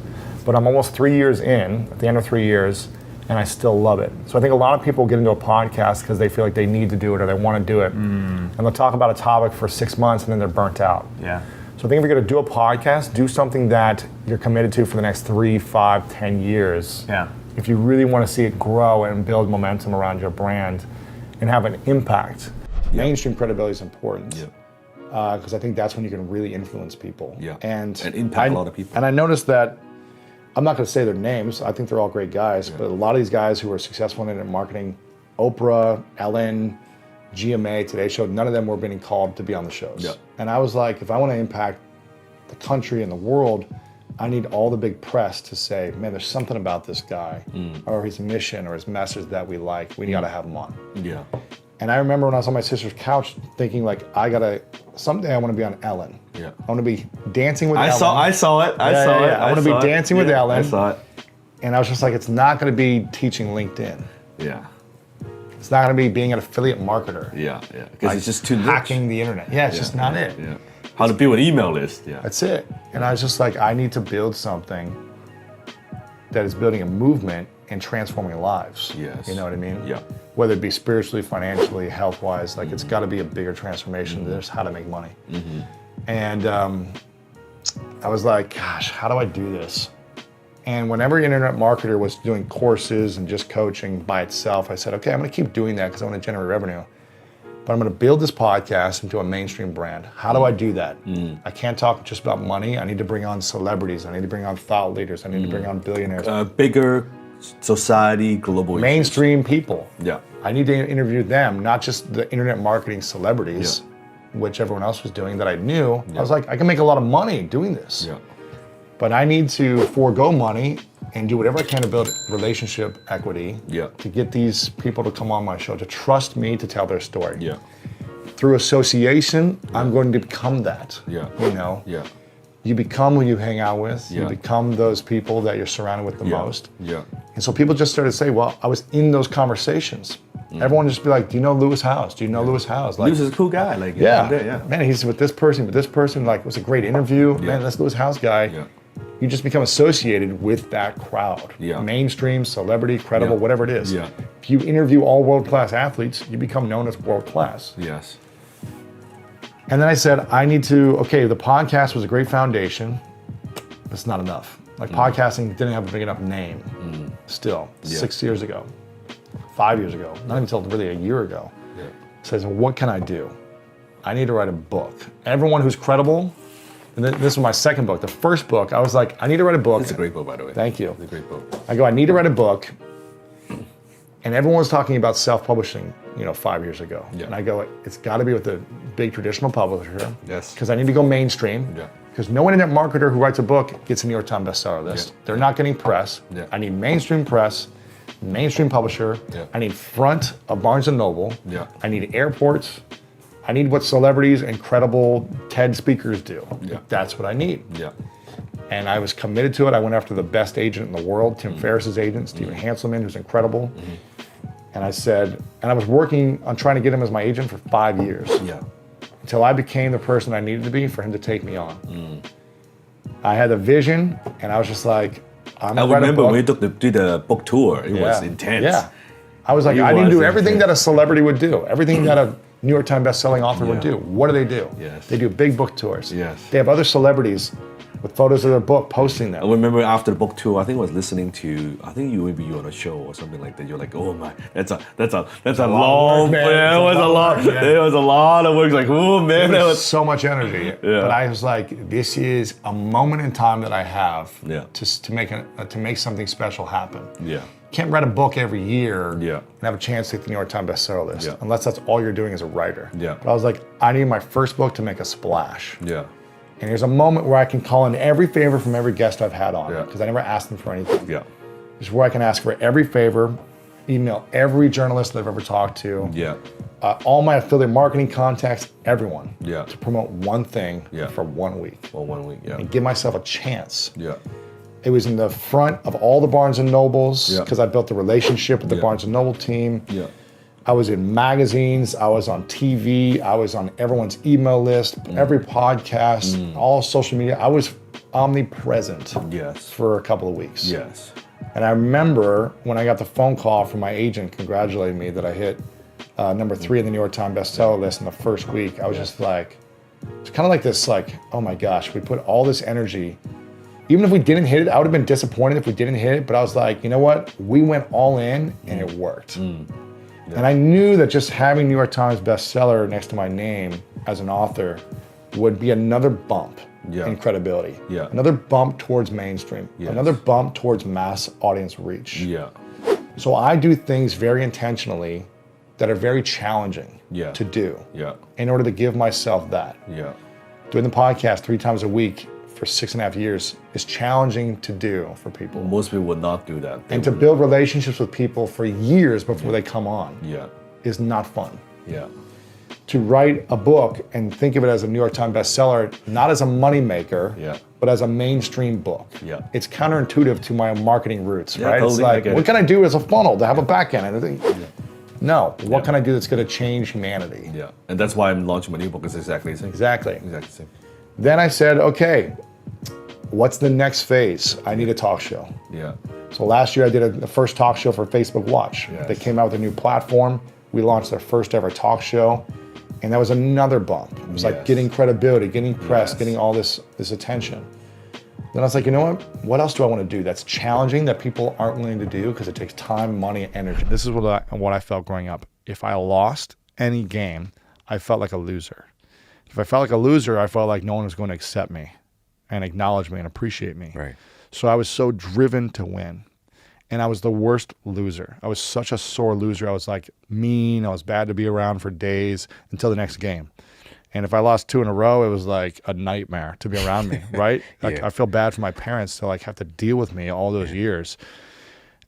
Speaker 1: But I'm almost 3 years in, at the end of 3 years, and I still love it. So I think a lot of people get into a podcast because they feel like they need to do it or they want to do it. And they'll talk about a topic for 6 months and then they're burnt out.
Speaker 9: Yeah.
Speaker 1: So I think if you're going to do a podcast, do something that you're committed to for the next 3, 5, 10 years.
Speaker 9: Yeah.
Speaker 1: If you really want to see it grow and build momentum around your brand and have an impact. Mainstream credibility is important. Because I think that's when you can really influence people. And
Speaker 10: impact a lot of people.
Speaker 1: And I noticed that, I'm not going to say their names, I think they're all great guys, but a lot of these guys who are successful in internet marketing, Oprah, Ellen, GMA, Today Show, none of them were being called to be on the shows. And I was like, if I want to impact the country and the world, I need all the big press to say, man, there's something about this guy or his mission or his message that we like. We got to have him on.
Speaker 10: Yeah.
Speaker 1: And I remember when I was on my sister's couch thinking like, someday I want to be on Ellen.
Speaker 10: Yeah.
Speaker 1: I want to be dancing with Ellen.
Speaker 10: I saw it. I saw it.
Speaker 1: I want to be dancing with Ellen.
Speaker 10: I saw it.
Speaker 1: And I was just like, it's not going to be teaching LinkedIn.
Speaker 10: Yeah.
Speaker 1: It's not going to be being an affiliate marketer.
Speaker 10: Yeah. Because it's just too
Speaker 1: hacking the internet. Yeah, it's just not it.
Speaker 10: Yeah. How to build an email list. Yeah.
Speaker 1: That's it. And I was just like, I need to build something that is building a movement and transforming lives.
Speaker 10: Yes.
Speaker 1: You know what I mean?
Speaker 10: Yeah.
Speaker 1: Whether it be spiritually, financially, health-wise, like it's got to be a bigger transformation than just how to make money. And I was like, gosh, how do I do this? And whenever an internet marketer was doing courses and just coaching by itself, I said, okay, I'm going to keep doing that because I want to generate revenue. But I'm going to build this podcast into a mainstream brand. How do I do that? I can't talk just about money. I need to bring on celebrities. I need to bring on thought leaders. I need to bring on billionaires.
Speaker 10: Bigger society, global
Speaker 1: mainstream people.
Speaker 10: Yeah.
Speaker 1: I need to interview them, not just the internet marketing celebrities, which everyone else was doing that I knew. I was like, I can make a lot of money doing this.
Speaker 10: Yeah.
Speaker 1: But I need to forego money and do whatever I can to build relationship equity to get these people to come on my show, to trust me to tell their story.
Speaker 10: Yeah.
Speaker 1: Through association, I'm going to become that.
Speaker 10: Yeah.
Speaker 1: You know?
Speaker 10: Yeah.
Speaker 1: You become who you hang out with.
Speaker 10: Yeah.
Speaker 1: You become those people that you're surrounded with the most.
Speaker 10: Yeah.
Speaker 1: And so people just started to say, well, I was in those conversations. Everyone would just be like, do you know Lewis Howes? Do you know Lewis Howes? Like,
Speaker 10: Lewis is a cool guy. Like,
Speaker 1: yeah. Man, he's with this person, like, it was a great interview. Man, that's Lewis Howes guy.
Speaker 10: Yeah.
Speaker 1: You just become associated with that crowd.
Speaker 10: Yeah.
Speaker 1: Mainstream, celebrity, credible, whatever it is.
Speaker 10: Yeah.
Speaker 1: If you interview all world-class athletes, you become known as world-class.
Speaker 10: Yes.
Speaker 1: And then I said, the podcast was a great foundation. That's not enough. Like podcasting didn't have a big enough name still, 6 years ago, 5 years ago, not even until really a year ago.
Speaker 10: Yeah.
Speaker 1: Says, what can I do? I need to write a book. Everyone who's credible, and this was my second book. The first book, I was like, I need to write a book.
Speaker 10: It's a great book, by the way.
Speaker 1: Thank you.
Speaker 10: It's a great book.
Speaker 1: I need to write a book. And everyone was talking about self-publishing, 5 years ago.
Speaker 10: Yeah.
Speaker 1: And I go, it's got to be with a big traditional publisher.
Speaker 10: Yes.
Speaker 1: Because I need to go mainstream.
Speaker 10: Yeah.
Speaker 1: Because no internet marketer who writes a book gets a New York Times bestseller list.
Speaker 10: Yeah.
Speaker 1: They're not getting press.
Speaker 10: Yeah.
Speaker 1: I need mainstream press, mainstream publisher.
Speaker 10: Yeah.
Speaker 1: I need front of Barnes & Noble.
Speaker 10: Yeah.
Speaker 1: I need airports. I need what celebrities and credible TED speakers do.
Speaker 10: Yeah.
Speaker 1: That's what I need.
Speaker 10: Yeah.
Speaker 1: And I was committed to it. I went after the best agent in the world, Tim Ferriss's agent, Stephen Hanselman, who's incredible. And I said, and I was working on trying to get him as my agent for 5 years.
Speaker 10: Yeah.
Speaker 1: Until I became the person I needed to be for him to take me on. I had a vision, and I was just like, I'm gonna
Speaker 10: I
Speaker 1: write a
Speaker 10: remember
Speaker 1: book.
Speaker 10: when we did the book tour. It was intense.
Speaker 1: Yeah. I was like,
Speaker 10: It
Speaker 1: I need to do
Speaker 10: was
Speaker 1: everything
Speaker 10: intense.
Speaker 1: that a celebrity would do, everything that a New York Times bestselling author would do. What do they do?
Speaker 10: Yes.
Speaker 1: They do big book tours.
Speaker 10: Yes.
Speaker 1: They have other celebrities with photos of their book posting
Speaker 10: I
Speaker 1: them.
Speaker 10: remember after the book tour, I think I was listening to, you on a show or something like that. You're like, oh my, that's a long,
Speaker 1: man.
Speaker 10: it was a lot. It was a lot of work. Like, oh man,
Speaker 1: There
Speaker 10: that
Speaker 1: was
Speaker 10: was.
Speaker 1: so much energy.
Speaker 10: Yeah.
Speaker 1: But I was like, this is a moment in time that I have
Speaker 10: Yeah.
Speaker 1: to make something special happen.
Speaker 10: Yeah.
Speaker 1: Can't write a book every year
Speaker 10: Yeah.
Speaker 1: and have a chance to hit the New York Times bestseller list
Speaker 10: Yeah.
Speaker 1: unless that's all you're doing as a writer.
Speaker 10: Yeah.
Speaker 1: But I was like, I need my first book to make a splash.
Speaker 10: Yeah.
Speaker 1: And there's a moment where I can call in every favor from every guest I've had on,
Speaker 10: Yeah.
Speaker 1: because I never asked them for anything.
Speaker 10: Yeah.
Speaker 1: There's where I can ask for every favor, email every journalist that I've ever talked to,
Speaker 10: Yeah.
Speaker 1: all my affiliate marketing contacts, everyone,
Speaker 10: Yeah.
Speaker 1: to promote one thing
Speaker 10: Yeah.
Speaker 1: for 1 week
Speaker 10: Well, 1 week. Yeah.
Speaker 1: and give myself a chance.
Speaker 10: Yeah.
Speaker 1: It was in the front of all the Barnes & Nobles
Speaker 10: Yeah.
Speaker 1: because I built a relationship with the
Speaker 10: Yeah.
Speaker 1: Barnes & Noble team.
Speaker 10: Yeah.
Speaker 1: I was in magazines, I was on TV, I was on everyone's email list, every podcast, all social media. I was omnipresent
Speaker 10: Yes.
Speaker 1: for a couple of weeks.
Speaker 10: Yes.
Speaker 1: And I remember when I got the phone call from my agent congratulating me that I hit number 3 in the New York Times bestseller list in the first week, I was just like, it's kind of like this, like, oh my gosh, we put all this energy. Even if we didn't hit it, I would have been disappointed if we didn't hit it, but I was like, you know what? We went all in and it worked. And I knew that just having New York Times bestseller next to my name as an author would be another bump in credibility.
Speaker 10: Yeah.
Speaker 1: Another bump towards mainstream.
Speaker 10: Yes.
Speaker 1: Another bump towards mass audience reach.
Speaker 10: Yeah.
Speaker 1: So I do things very intentionally that are very challenging
Speaker 10: Yeah.
Speaker 1: to do
Speaker 10: Yeah.
Speaker 1: in order to give myself that.
Speaker 10: Yeah.
Speaker 1: Doing the podcast 3 times a week for 6.5 years is challenging to do for people.
Speaker 10: Most people would not do that. They
Speaker 1: And to
Speaker 10: would-
Speaker 1: build relationships with people for years before they come on
Speaker 10: Yeah.
Speaker 1: is not fun.
Speaker 10: Yeah.
Speaker 1: To write a book and think of it as a New York Times bestseller, not as a moneymaker,
Speaker 10: Yeah.
Speaker 1: but as a mainstream book.
Speaker 10: Yeah.
Speaker 1: It's counterintuitive to my marketing roots,
Speaker 10: Yeah,
Speaker 1: right?
Speaker 10: totally,
Speaker 1: It's
Speaker 10: I
Speaker 1: like,
Speaker 10: get
Speaker 1: what
Speaker 10: it.
Speaker 1: can I do as a funnel to have a back end? And I think, no, what can I do that's going to change humanity?
Speaker 10: Yeah. And that's why I'm launching my new book. It's exactly the same.
Speaker 1: Exactly.
Speaker 10: Exactly the same.
Speaker 1: Then I said, okay, what's the next phase? I need a talk show.
Speaker 10: Yeah.
Speaker 1: So last year I did the first talk show for Facebook Watch.
Speaker 10: Yes.
Speaker 1: They came out with a new platform. We launched their first ever talk show. And that was another bump. It was like
Speaker 10: Yes.
Speaker 1: getting credibility, getting press,
Speaker 10: Yes.
Speaker 1: getting all this attention. Then I was like, you know what else do I want to do that's challenging that people aren't willing to do because it takes time, money, and energy? This is what I felt growing up. If I lost any game, I felt like a loser. If I felt like a loser, I felt like no one was going to accept me and acknowledge me and appreciate me.
Speaker 10: Right.
Speaker 1: So I was so driven to win. And I was the worst loser. I was such a sore loser. I was like mean. I was bad to be around for days until the next game. And if I lost 2 in a row, it was like a nightmare to be around me, right? Like
Speaker 10: Yeah.
Speaker 1: I feel bad for my parents to like have to deal with me all those years.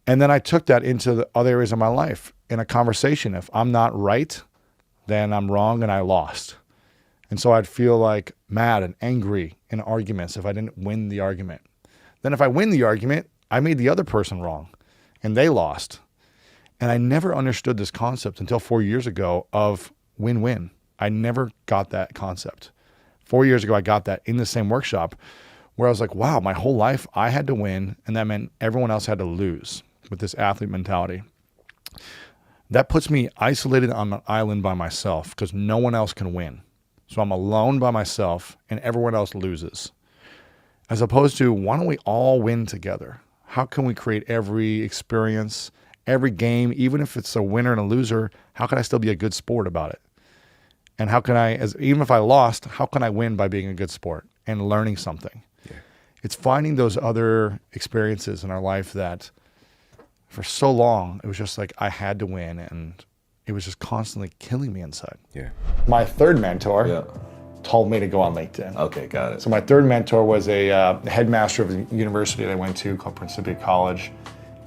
Speaker 1: And then I took that into the other areas of my life in a conversation. If I'm not right, then I'm wrong and I lost. And so I'd feel like mad and angry in arguments if I didn't win the argument. Then if I win the argument, I made the other person wrong and they lost. And I never understood this concept until 4 years ago of win-win. I never got that concept. 4 years ago, I got that in the same workshop where I was like, wow, my whole life I had to win, and that meant everyone else had to lose with this athlete mentality. That puts me isolated on an island by myself because no one else can win. So I'm alone by myself and everyone else loses. As opposed to, why don't we all win together? How can we create every experience, every game, even if it's a winner and a loser, how can I still be a good sport about it? And how can I, even if I lost, how can I win by being a good sport and learning something? Yeah. It's finding those other experiences in our life that for so long, it was just like I had to win, and it was just constantly killing me inside.
Speaker 10: Yeah.
Speaker 1: My third mentor told me to go on LinkedIn.
Speaker 10: Okay, got it.
Speaker 1: So my third mentor was a headmaster of the university that I went to called Principia College.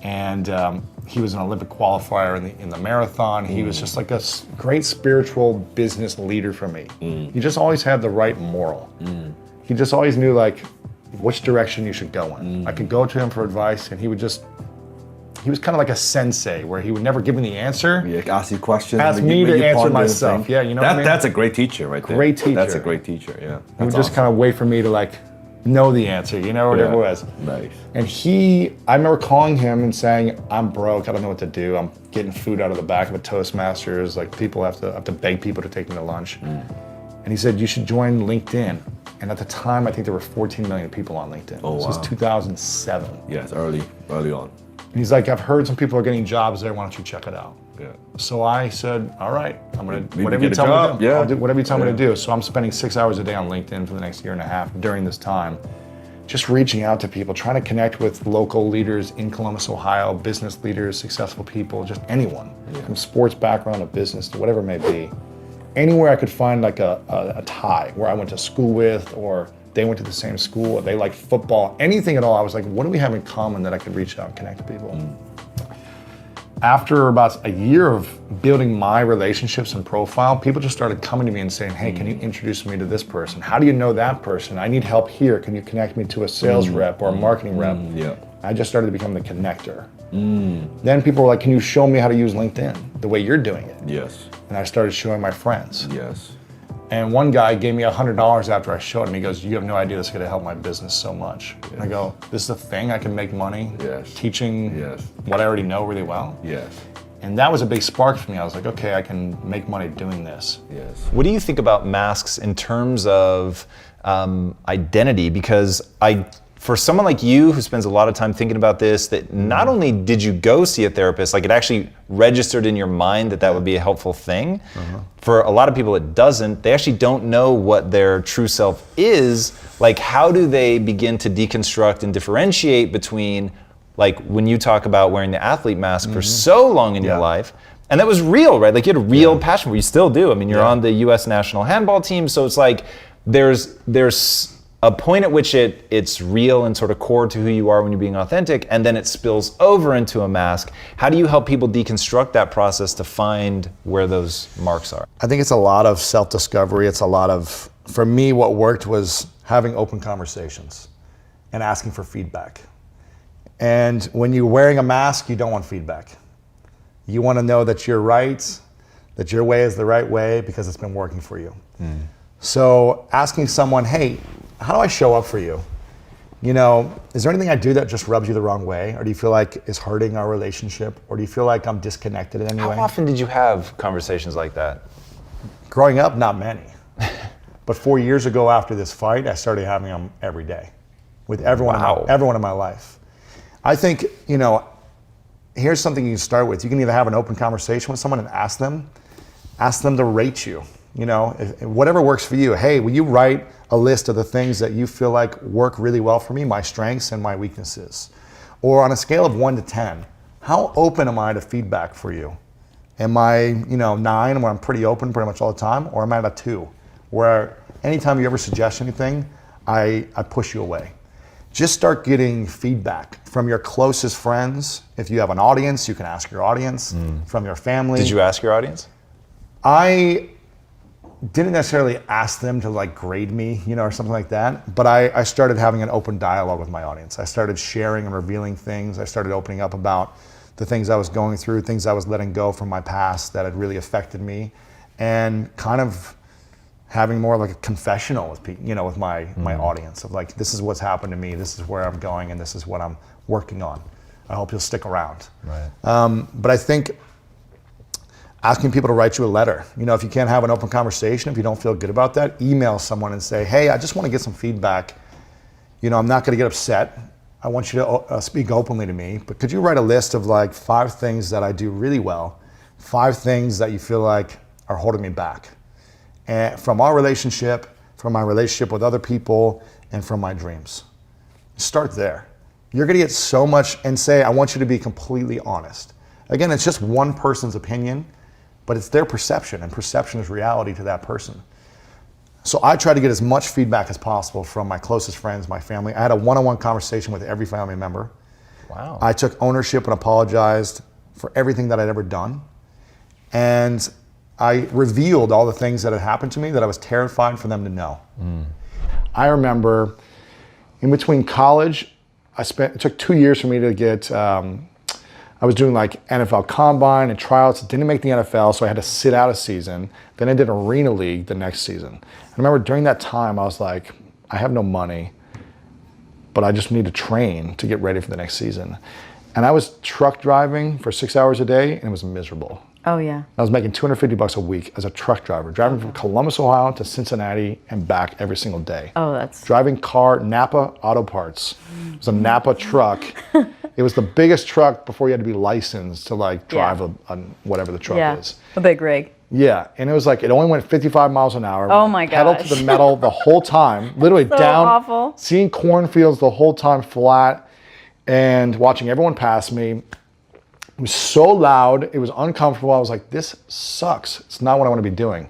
Speaker 1: And he was an Olympic qualifier in the marathon. He was just like a great spiritual business leader for me. He just always had the right moral. He just always knew like which direction you should go in. I could go to him for advice, and he was kind of like a sensei where he would never give me the answer.
Speaker 10: Yeah, ask you questions.
Speaker 1: Ask me to answer myself. Yeah, you know what I mean?
Speaker 10: That's a great teacher right there.
Speaker 1: Great teacher.
Speaker 10: That's a great teacher, yeah.
Speaker 1: He would just kind of wait for me to like know the answer, you know, whatever it was.
Speaker 10: Nice.
Speaker 1: And I remember calling him and saying, I'm broke, I don't know what to do. I'm getting food out of the back of a Toastmasters. Like people have to beg people to take me to lunch. And he said, you should join LinkedIn. And at the time, I think there were 14 million people on LinkedIn.
Speaker 10: Oh,
Speaker 1: this was 2007.
Speaker 10: Yeah, it's early on.
Speaker 1: And he's like, I've heard some people are getting jobs there. Why don't you check it out?
Speaker 10: Yeah.
Speaker 1: So I said, all right, I'm gonna
Speaker 10: Maybe
Speaker 1: whatever you
Speaker 10: get a
Speaker 1: tell me
Speaker 10: job.
Speaker 1: to do.
Speaker 10: Yeah.
Speaker 1: I'll do whatever you tell me to do. So I'm spending 6 hours a day on LinkedIn for the next year and a half during this time, just reaching out to people, trying to connect with local leaders in Columbus, Ohio, business leaders, successful people, just anyone from sports background to business to whatever it may be. Anywhere I could find like a tie where I went to school with, or they went to the same school, or they like football, anything at all. I was like, what do we have in common that I could reach out and connect to people? After about a year of building my relationships and profile, people just started coming to me and saying, hey, can you introduce me to this person? How do you know that person? I need help here. Can you connect me to a sales rep or a marketing rep? I just started to become the connector. Then people were like, can you show me how to use LinkedIn the way you're doing it?
Speaker 10: Yes.
Speaker 1: And I started showing my friends.
Speaker 10: Yes.
Speaker 1: And one guy gave me $100 after I showed him. He goes, you have no idea this is gonna help my business so much. Yes. And I go, this is a thing, I can make money teaching what I already know really well.
Speaker 10: Yes.
Speaker 1: And that was a big spark for me. I was like, okay, I can make money doing this.
Speaker 10: Yes.
Speaker 9: What do you think about masks in terms of identity? Because for someone like you who spends a lot of time thinking about this, that not only did you go see a therapist, like it actually registered in your mind that would be a helpful thing. For a lot of people it doesn't. They actually don't know what their true self is. Like how do they begin to deconstruct and differentiate between, like when you talk about wearing the athlete mask for so long in your life, and that was real, right? Like you had a real passion for it. You still do. I mean, you're on the US national handball team, so it's like there's a point at which it's real and sort of core to who you are when you're being authentic, and then it spills over into a mask. How do you help people deconstruct that process to find where those marks are?
Speaker 1: I think it's a lot of self-discovery. It's a lot of, for me, what worked was having open conversations and asking for feedback. And when you're wearing a mask, you don't want feedback. You want to know that you're right, that your way is the right way because it's been working for you. So asking someone, hey, how do I show up for you? You know, is there anything I do that just rubs you the wrong way? Or do you feel like it's hurting our relationship? Or do you feel like I'm disconnected in any way?
Speaker 9: How often did you have conversations like that?
Speaker 1: Growing up, not many. But 4 years ago after this fight, I started having them every day with everyone in my life. I think, you know, here's something you can start with. You can either have an open conversation with someone and ask them to rate you. You know, whatever works for you. Hey, will you write a list of the things that you feel like work really well for me, my strengths and my weaknesses? Or on a scale of 1 to 10, how open am I to feedback for you? Am I, 9, where I'm pretty open pretty much all the time? Or am I at a 2, where anytime you ever suggest anything, I push you away? Just start getting feedback from your closest friends. If you have an audience, you can ask your audience, from your family.
Speaker 9: Did you ask your audience?
Speaker 1: I didn't necessarily ask them to like grade me, or something like that, but I started having an open dialogue with my audience. I started sharing and revealing things. I started opening up about the things I was going through, things I was letting go from my past that had really affected me, and kind of having more like a confessional with people, with my audience of like, this is what's happened to me, this is where I'm going, and this is what I'm working on. I hope you'll stick around.
Speaker 9: Right.
Speaker 1: But I think asking people to write you a letter, if you can't have an open conversation, if you don't feel good about that, email someone and say, hey, I just want to get some feedback. I'm not going to get upset. I want you to speak openly to me, but could you write a list of like 5 things that I do really well, 5 things that you feel like are holding me back, and from our relationship, from my relationship with other people, and from my dreams. Start there. You're going to get so much, and say, I want you to be completely honest. Again, it's just one person's opinion, but it's their perception, and perception is reality to that person. So I try to get as much feedback as possible from my closest friends, my family. I had a one-on-one conversation with every family member.
Speaker 9: Wow.
Speaker 1: I took ownership and apologized for everything that I'd ever done. And I revealed all the things that had happened to me that I was terrified for them to know. I remember in between college, it took 2 years for me to get, I was doing like NFL Combine and tryouts. Didn't make the NFL, so I had to sit out a season. Then I did Arena League the next season. I remember during that time, I was like, I have no money, but I just need to train to get ready for the next season. And I was truck driving for 6 hours a day, and it was miserable.
Speaker 11: Oh, yeah.
Speaker 1: I was making $250 a week as a truck driver, driving from Columbus, Ohio to Cincinnati and back every single day.
Speaker 11: Oh, that's...
Speaker 1: Driving Napa Auto Parts. It was a Napa truck. It was the biggest truck before you had to be licensed to like drive a whatever the truck is.
Speaker 11: A big rig.
Speaker 1: Yeah, and it was like, it only went 55 miles an hour.
Speaker 11: Oh my
Speaker 1: Pedal
Speaker 11: gosh.
Speaker 1: to the metal the whole time, literally
Speaker 11: So
Speaker 1: down,
Speaker 11: awful.
Speaker 1: seeing cornfields the whole time flat, and watching everyone pass me. It was so loud, it was uncomfortable. I was like, this sucks. It's not what I want to be doing.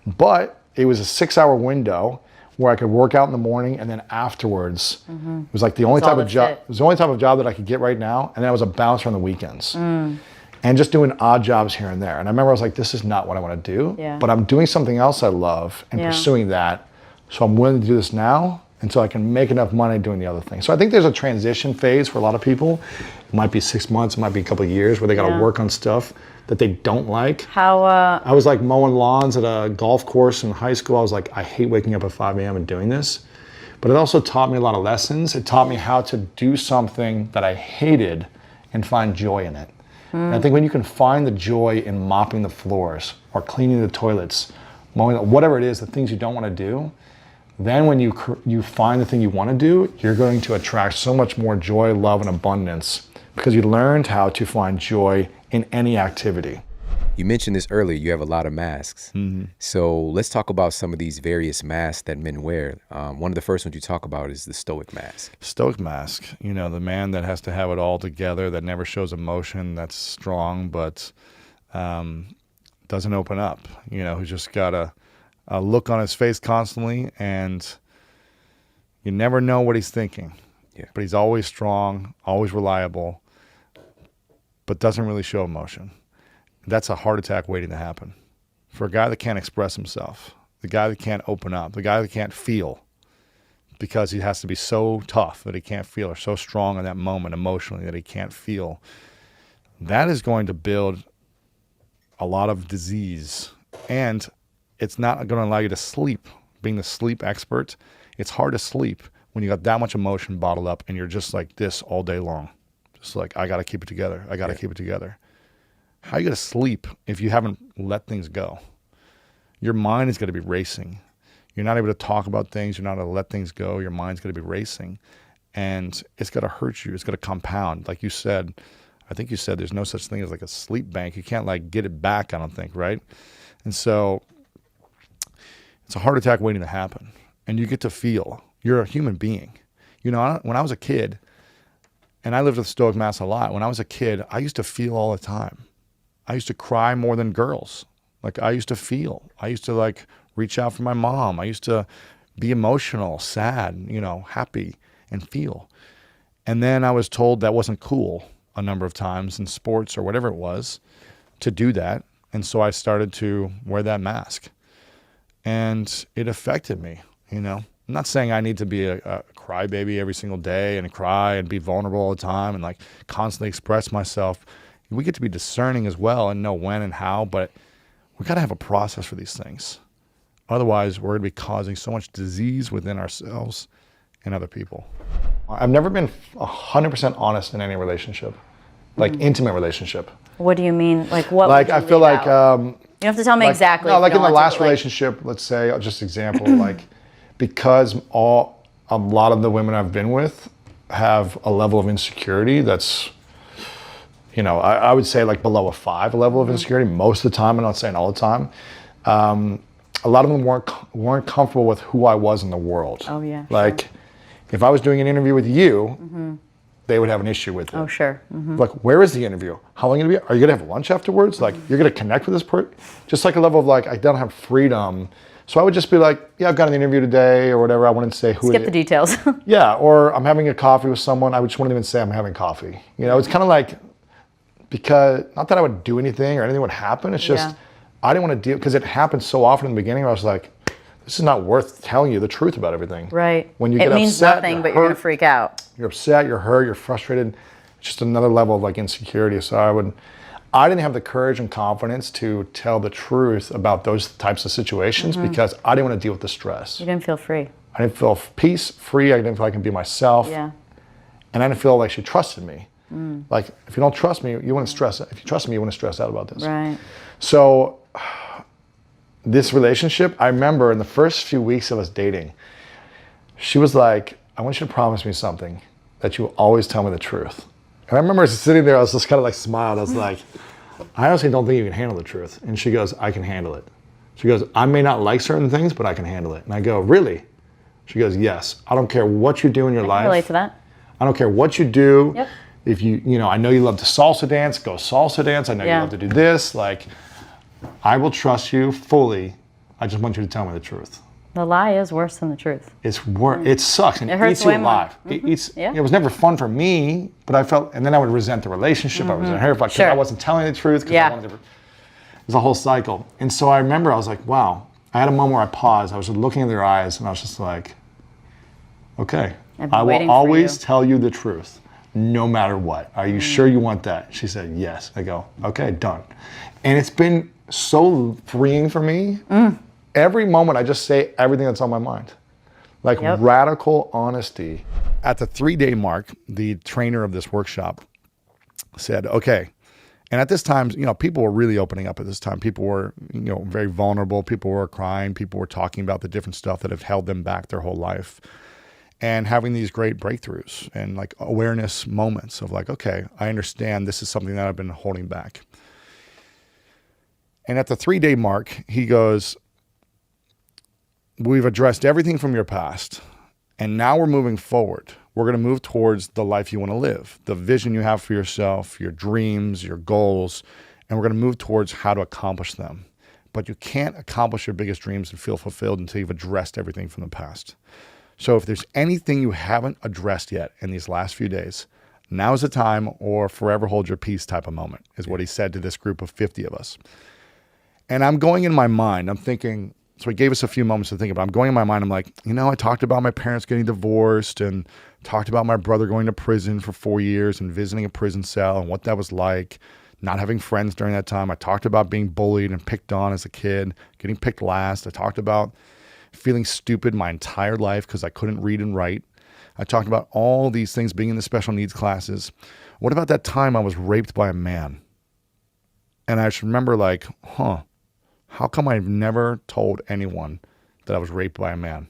Speaker 1: But it was a 6-hour window where I could work out in the morning, and then afterwards, it was like the only type of job. It was the only type of job that I could get right now, and then I was a bouncer on the weekends, and just doing odd jobs here and there. And I remember I was like, this is not what I want to do, but I'm doing something else I love and pursuing that, so I'm willing to do this now until I can make enough money doing the other thing. So I think there's a transition phase for a lot of people. It might be 6 months, it might be a couple of years where they got to work on stuff that they don't like.
Speaker 11: How,
Speaker 1: I was like mowing lawns at a golf course in high school. I was like, I hate waking up at 5 a.m. and doing this. But it also taught me a lot of lessons. It taught me how to do something that I hated and find joy in it. And I think when you can find the joy in mopping the floors or cleaning the toilets, mowing, whatever it is, the things you don't want to do, then when you find the thing you want to do, you're going to attract so much more joy, love, and abundance because you learned how to find joy in any activity.
Speaker 12: You mentioned this earlier, you have a lot of masks. So let's talk about some of these various masks that men wear. One of the first ones you talk about is the Stoic Mask.
Speaker 7: Stoic Mask, the man that has to have it all together, that never shows emotion, that's strong, but doesn't open up, who's just got a look on his face constantly, and you never know what he's thinking. But he's always strong, always reliable, but doesn't really show emotion. That's a heart attack waiting to happen. For a guy that can't express himself, the guy that can't open up, the guy that can't feel, because he has to be so tough that he can't feel, or so strong in that moment emotionally that he can't feel, that is going to build a lot of disease. And it's not going to allow you to sleep. Being the sleep expert, it's hard to sleep when you got that much emotion bottled up and you're just like this all day long. Just like, I got to keep it together. I got to keep it together. How are you going to sleep if you haven't let things go? Your mind is going to be racing. You're not able to talk about things. You're not able to let things go. Your mind's going to be racing. And it's going to hurt you. It's going to compound. Like you said, I think you said there's no such thing as like a sleep bank. You can't like get it back, I don't think, right? And so it's a heart attack waiting to happen. And you get to feel. You're a human being. When I was a kid, and I lived with Stoic Mask a lot, when I was a kid, I used to feel all the time. I used to cry more than girls. Like I used to feel. I used to like reach out for my mom. I used to be emotional, sad, happy, and feel. And then I was told that wasn't cool a number of times in sports or whatever it was to do that. And so I started to wear that mask. And it affected me, I'm not saying I need to be a crybaby every single day and cry and be vulnerable all the time and like constantly express myself.
Speaker 1: we get to be discerning as well and know when and how, but we got to have a process for these things. Otherwise, we're going to be causing so much disease within ourselves and other people. I've never been 100% honest in any relationship, like intimate relationship.
Speaker 11: What do you mean? Like what?
Speaker 1: Like I feel like
Speaker 11: you don't have to tell me exactly.
Speaker 1: No,
Speaker 11: if
Speaker 1: like
Speaker 11: you
Speaker 1: in the
Speaker 11: don't want
Speaker 1: last
Speaker 11: to, but, like,
Speaker 1: relationship, let's say, just example, like because a lot of the women I've been with have a level of insecurity that's, I would say like below a 5 level of insecurity most of the time. I'm not saying all the time. A lot of them weren't comfortable with who I was in the world.
Speaker 11: Oh yeah.
Speaker 1: Like,
Speaker 11: sure.
Speaker 1: If I was doing an interview with you, they would have an issue with it.
Speaker 11: Oh sure.
Speaker 1: Like, where is the interview? How long are you gonna be? Are you gonna have lunch afterwards? Like, you're gonna connect with this person? Just like a level of like, I don't have freedom. So I would just be like, yeah, I've got an interview today or whatever. I wouldn't say who.
Speaker 11: Skip the details.
Speaker 1: Yeah, or I'm having a coffee with someone. I just wouldn't even say I'm having coffee. It's kind of like, because not that I would do anything or anything would happen. It's just, I didn't want to deal, because it happened so often in the beginning where I was like, this is not worth telling you the truth about everything.
Speaker 11: Right.
Speaker 1: When you
Speaker 11: it
Speaker 1: get
Speaker 11: means
Speaker 1: upset,
Speaker 11: nothing, but you're gonna freak out.
Speaker 1: You're upset, you're hurt, you're frustrated. It's just another level of like insecurity. So I didn't have the courage and confidence to tell the truth about those types of situations because I didn't want to deal with the stress.
Speaker 11: You didn't feel free.
Speaker 1: I didn't feel peace, free. I didn't feel I can be myself.
Speaker 11: Yeah.
Speaker 1: And I didn't feel like she trusted me. Like, if you don't trust me, you wouldn't stress. If you trust me, you wouldn't stress out about this.
Speaker 11: Right.
Speaker 1: So this relationship, I remember in the first few weeks of us dating, she was like, I want you to promise me something, that you will always tell me the truth. And I remember sitting there, I was just kind of like smiled. I was like, I honestly don't think you can handle the truth. And she goes, I can handle it. She goes, I may not like certain things, but I can handle it. And I go, really? She goes, yes. I don't care what you do in your life.
Speaker 11: I can relate to that.
Speaker 1: I don't care what you do.
Speaker 11: Yep.
Speaker 1: If I know you love to salsa dance, go salsa dance. I know you love to do this. Like, I will trust you fully. I just want you to tell me the truth.
Speaker 11: The lie is worse than the truth.
Speaker 1: It's worse. It sucks and
Speaker 11: It
Speaker 1: it
Speaker 11: hurts
Speaker 1: eats you
Speaker 11: way more.
Speaker 1: alive.
Speaker 11: Yeah.
Speaker 1: It was never fun for me, but I felt, and then I would resent the relationship. I resent her because I wasn't telling the truth. I wanted to, it was a whole cycle. And so I remember I was like, wow. I had a moment where I paused. I was looking in their eyes and I was just like, okay, I will always tell you the truth, no matter what. Are you sure you want that? She said, yes. I go, okay, done. And it's been so freeing for me. Every moment I just say everything that's on my mind. Like radical honesty. At the 3-day mark, the trainer of this workshop said, okay. And at this time, people were really opening up at this time. People were, very vulnerable. People were crying. People were talking about the different stuff that have held them back their whole life. And having these great breakthroughs and like awareness moments of like, okay, I understand this is something that I've been holding back. And at the 3-day mark, he goes, we've addressed everything from your past, and now we're moving forward. We're going to move towards the life you want to live, the vision you have for yourself, your dreams, your goals, and we're going to move towards how to accomplish them. But you can't accomplish your biggest dreams and feel fulfilled until you've addressed everything from the past. So if there's anything you haven't addressed yet in these last few days, now's the time, or forever hold your peace type of moment, is what he said to this group of 50 of us. And I'm going in my mind, I'm thinking, so he gave us a few moments to think about. I'm going in my mind, I'm like, I talked about my parents getting divorced and talked about my brother going to prison for 4 years and visiting a prison cell and what that was like, not having friends during that time. I talked about being bullied and picked on as a kid, getting picked last. I talked about feeling stupid my entire life because I couldn't read and write. I talked about all these things, being in the special needs classes. What about that time I was raped by a man? And I just remember like, how come I've never told anyone that I was raped by a man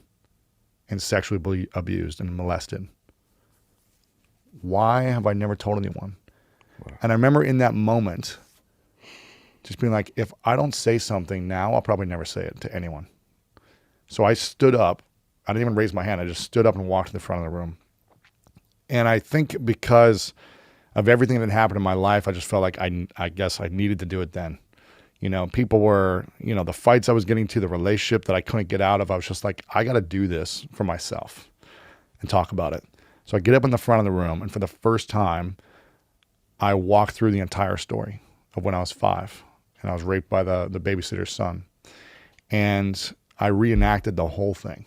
Speaker 1: and sexually abused and molested? Why have I never told anyone? Wow. And I remember in that moment just being like, if I don't say something now, I'll probably never say it to anyone. So I stood up. I didn't even raise my hand. I just stood up and walked to the front of the room. And I think because of everything that happened in my life, I just felt like I guess I needed to do it then. People were, the fights I was getting to, the relationship that I couldn't get out of, I was just like, I got to do this for myself and talk about it. So I get up in the front of the room, and for the first time, I walked through the entire story of when I was 5, and I was raped by the babysitter's son. And I reenacted the whole thing.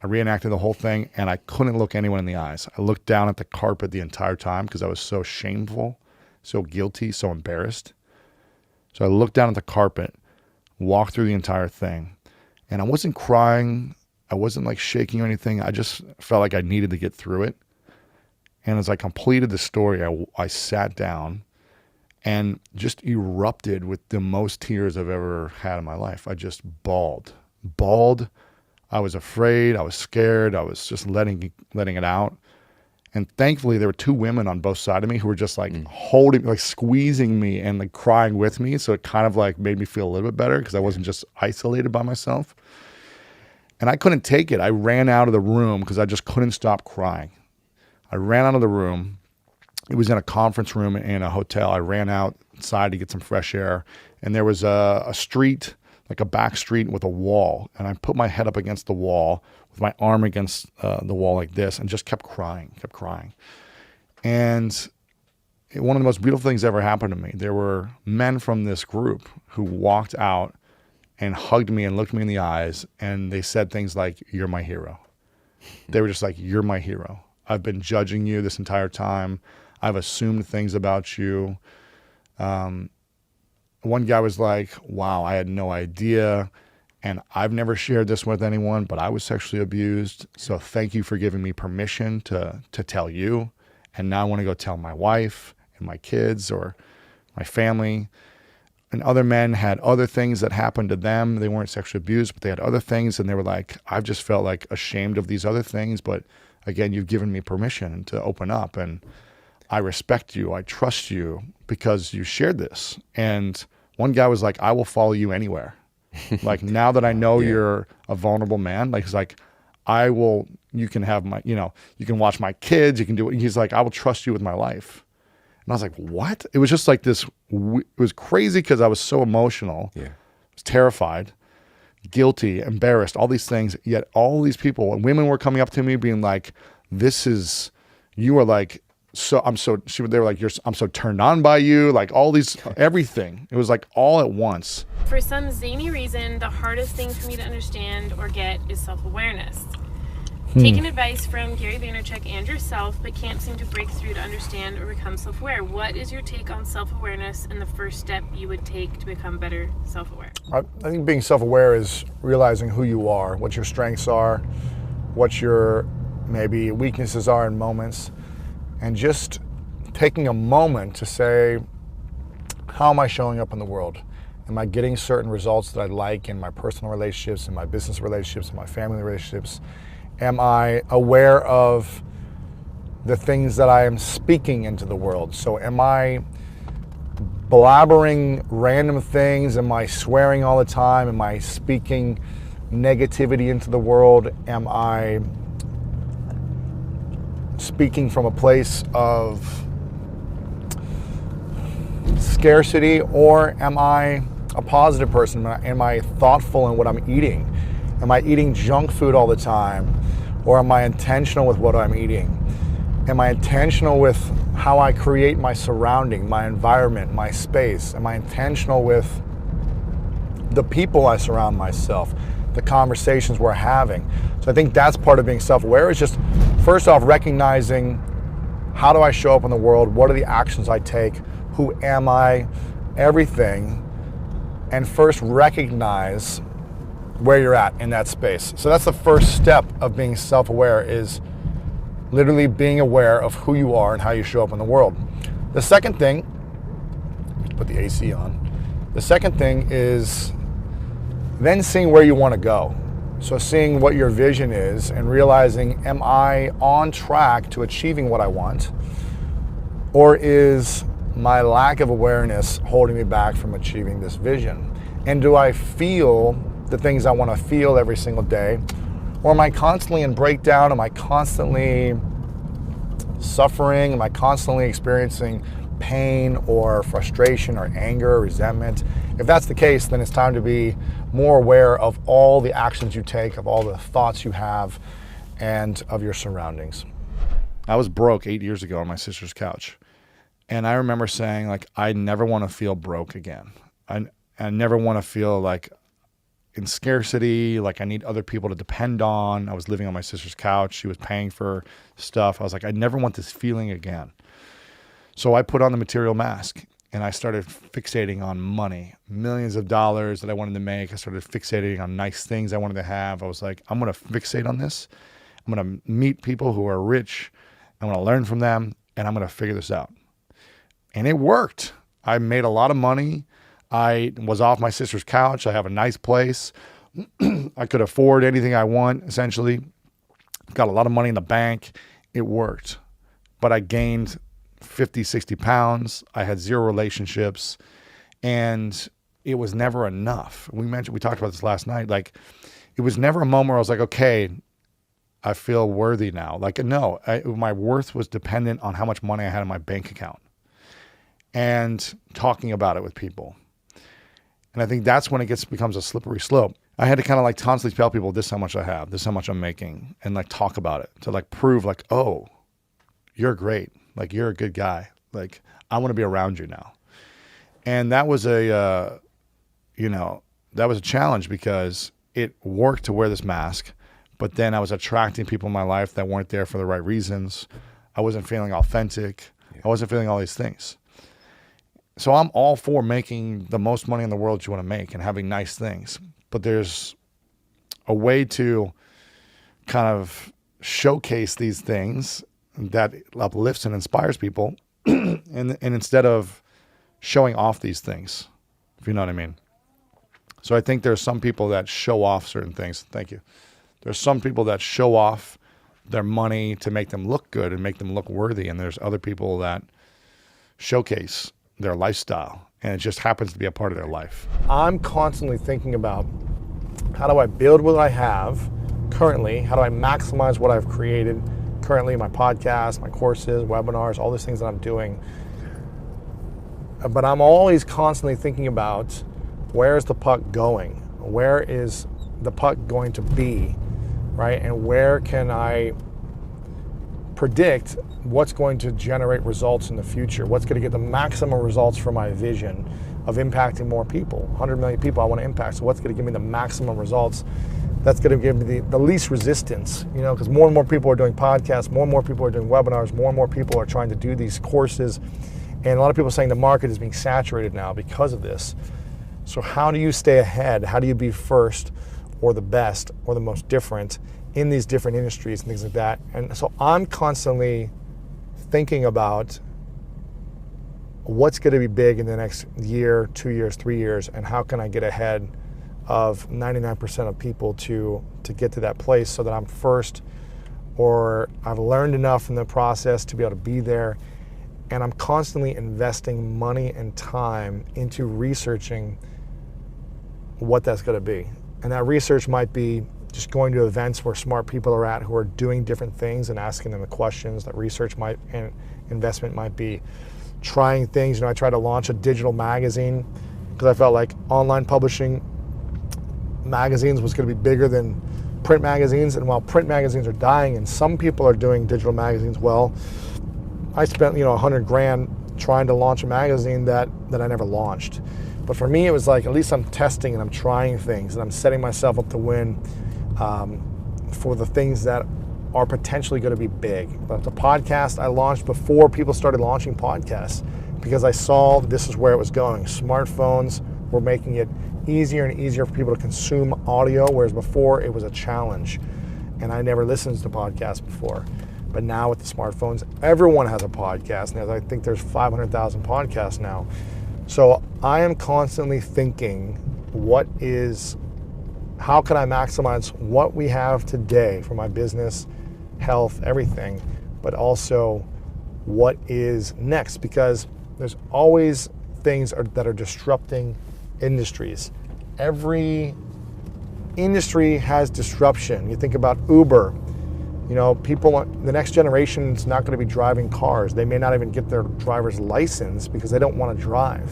Speaker 1: And I couldn't look anyone in the eyes. I looked down at the carpet the entire time because I was so shameful so guilty, so embarrassed. So I looked down at the carpet, walked through the entire thing, and I wasn't crying. I wasn't like shaking or anything. I just felt like I needed to get through it. And as I completed the story, I sat down and just erupted with the most tears I've ever had in my life. I just bawled. I was afraid. I was scared. I was just letting it out. And thankfully, there were two women on both sides of me who were just like holding, like squeezing me and like crying with me. So it kind of like made me feel a little bit better because I wasn't just isolated by myself. And I couldn't take it. I ran out of the room because I just couldn't stop crying. I ran out of the room. It was in a conference room in a hotel. I ran outside to get some fresh air. And there was a street, like a back street with a wall. And I put my head up against the wall with my arm against the wall like this and just kept crying. And one of the most beautiful things that ever happened to me, there were men from this group who walked out and hugged me and looked me in the eyes. And they said things like, "You're my hero." They were just like, "You're my hero. I've been judging you this entire time. I've assumed things about you." One guy was like, "Wow, I had no idea. And I've never shared this with anyone, but I was sexually abused. So thank you for giving me permission to tell you. And now I want to go tell my wife and my kids or my family." And other men had other things that happened to them. They weren't sexually abused, but they had other things. And they were like, "I've just felt like ashamed of these other things. But again, you've given me permission to open up. And I respect you. I trust you because you shared this." And one guy was like, "I will follow you anywhere." Like, now that I know you're a vulnerable man, like, he's like, you can have my, you can watch my kids, you can do it. He's like, "I will trust you with my life." And I was like, what? It was just like this, it was crazy because I was so emotional. Yeah. I was terrified, guilty, embarrassed, all these things. Yet all these people and women were coming up to me being like, you are like, they were like, I'm so turned on by you. Like all these, everything. It was like all at once.
Speaker 5: For some zany reason, the hardest thing for me to understand or get is self-awareness. Taking advice from Gary Vaynerchuk and yourself, but can't seem to break through to understand or become self-aware. What is your take on self-awareness and the first step you would take to become better self-aware?
Speaker 1: I think being self-aware is realizing who you are, what your strengths are, what your maybe weaknesses are in moments, and just taking a moment to say, how am I showing up in the world? Am I getting certain results that I like in my personal relationships, in my business relationships, in my family relationships? Am I aware of the things that I am speaking into the world? So am I blabbering random things? Am I swearing all the time? Am I speaking negativity into the world? Am I speaking from a place of scarcity, or am I a positive person? Am I thoughtful in what I'm eating? Am I eating junk food all the time? Or am I intentional with what I'm eating? Am I intentional with how I create my surrounding, my environment, my space? Am I intentional with the people I surround myself, the conversations we're having? So I think that's part of being self-aware, is just first off recognizing, how do I show up in the world? What are the actions I take? Who am I? Everything. And first recognize where you're at in that space. So that's the first step of being self-aware, is literally being aware of who you are and how you show up in the world. The second thing, put the AC on. The second thing is then seeing where you want to go. So seeing what your vision is and realizing, am I on track to achieving what I want? Or is my lack of awareness holding me back from achieving this vision? And do I feel the things I want to feel every single day? Or am I constantly in breakdown? Am I constantly suffering? Am I constantly experiencing pain or frustration or anger or resentment? If that's the case, then it's time to be more aware of all the actions you take, of all the thoughts you have, and of your surroundings. I was broke 8 years ago on my sister's couch. And I remember saying, like, I never want to feel broke again. I never want to feel like in scarcity, like I need other people to depend on. I was living on my sister's couch. She was paying for stuff. I was like, I never want this feeling again. So I put on the material mask and I started fixating on money, millions of dollars that I wanted to make. I started fixating on nice things I wanted to have. I was like, I'm going to fixate on this. I'm going to meet people who are rich. I'm going to learn from them, and I'm going to figure this out. And it worked. I made a lot of money. I was off my sister's couch. I have a nice place. I could afford anything I want, essentially. Got a lot of money in the bank. It worked. But I gained 50, 60 pounds. I had 0 relationships. And it was never enough. We talked about this last night. Like, it was never a moment where I was like, okay, I feel worthy now. Like, no, my worth was dependent on how much money I had in my bank account and talking about it with people. And I think that's when it becomes a slippery slope. I had to kind of like constantly tell people, this is how much I have, this is how much I'm making, and like talk about it to like prove like, oh, you're great. Like, you're a good guy. Like, I want to be around you now. And that was that was a challenge because it worked to wear this mask. But then I was attracting people in my life that weren't there for the right reasons. I wasn't feeling authentic. I wasn't feeling all these things. So I'm all for making the most money in the world you want to make and having nice things. But there's a way to kind of showcase these things that uplifts and inspires people and instead of showing off these things, if you know what I mean. So I think there's some people that show off certain things. Thank you. There's some people that show off their money to make them look good and make them look worthy. And there's other people that showcase their lifestyle, and it just happens to be a part of their life. I'm constantly thinking about, how do I build what I have currently? How do I maximize what I've created currently, my podcast, my courses, webinars, all these things that I'm doing. But I'm always constantly thinking about, where's the puck going? Where is the puck going to be? Right? And where can I predict what's going to generate results in the future? What's going to get the maximum results for my vision of impacting more people? 100 million people I want to impact. So what's going to give me the maximum results? That's going to give me the least resistance, because more and more people are doing podcasts, more and more people are doing webinars, more and more people are trying to do these courses. And a lot of people are saying the market is being saturated now because of this. So how do you stay ahead? How do you be first or the best or the most different in these different industries and things like that? And so I'm constantly thinking about what's going to be big in the next year, 2 years, 3 years, and how can I get ahead of 99% of people to get to that place so that I'm first, or I've learned enough in the process to be able to be there. And I'm constantly investing money and time into researching what that's going to be. And that research might be just going to events where smart people are at who are doing different things and asking them the questions. That research and investment might be trying things. I tried to launch a digital magazine because I felt like online publishing magazines was going to be bigger than print magazines. And while print magazines are dying and some people are doing digital magazines well, I spent $100 grand trying to launch a magazine that I never launched. But for me, it was like, at least I'm testing and I'm trying things and I'm setting myself up to win for the things that are potentially going to be big. But the podcast I launched before people started launching podcasts because I saw this is where it was going. Smartphones were making it easier and easier for people to consume audio, whereas before it was a challenge. And I never listened to podcasts before. But now with the smartphones, everyone has a podcast. Now I think there's 500,000 podcasts now. So I am constantly thinking, how can I maximize what we have today for my business, health, everything, but also what is next? Because there's always things that are disrupting industries. Every industry has disruption. You think about Uber. People, the next generation is not going to be driving cars. They may not even get their driver's license because they don't want to drive.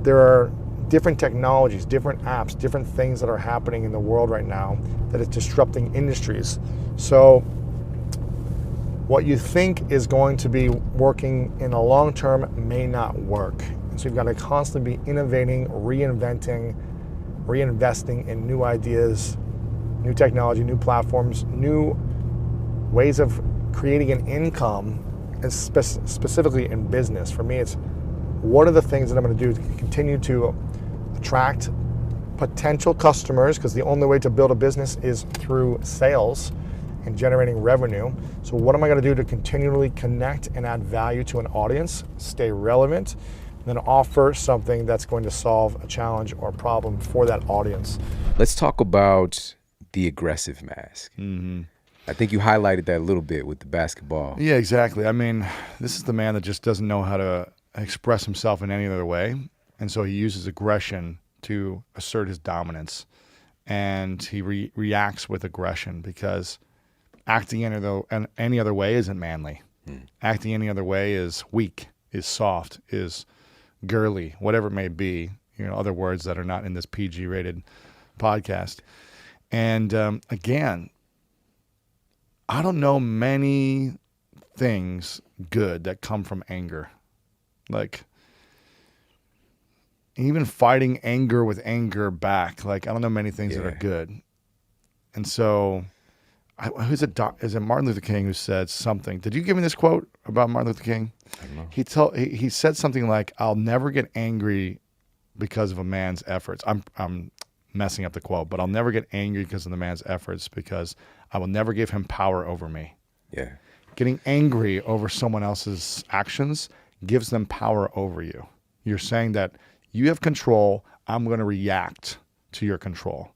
Speaker 1: There are different technologies, different apps, different things that are happening in the world right now that is disrupting industries. So what you think is going to be working in the long term may not work. So you've got to constantly be innovating, reinventing, reinvesting in new ideas, new technology, new platforms, new ways of creating an income and specifically in business, for me, it's what are the things that I'm going to do to continue to attract potential customers, because the only way to build a business is through sales and generating revenue. So what am I going to do to continually connect and add value to an audience, stay relevant, and then offer something that's going to solve a challenge or a problem for that audience.
Speaker 12: Let's talk about the aggressive mask. I think you highlighted that a little bit with the basketball.
Speaker 1: Yeah, exactly. I mean, this is the man that just doesn't know how to express himself in any other way. And so he uses aggression to assert his dominance. And he reacts with aggression, because acting any other way isn't manly. Acting any other way is weak, is soft, is girly, whatever it may be. Other words that are not in this PG-rated podcast. And again, I don't know many things good that come from anger. Like, even fighting anger with anger back. Like, I don't know many things that are good. And so, is it Martin Luther King who said something? Did you give me this quote about Martin Luther King?
Speaker 12: I don't know.
Speaker 1: He said something like, "I'll never get angry because of a man's efforts." I'm messing up the quote, but I'll never get angry because of the man's efforts, because I will never give him power over me.
Speaker 12: Yeah.
Speaker 1: Getting angry over someone else's actions gives them power over you. You're saying that you have control, I'm going to react to your control.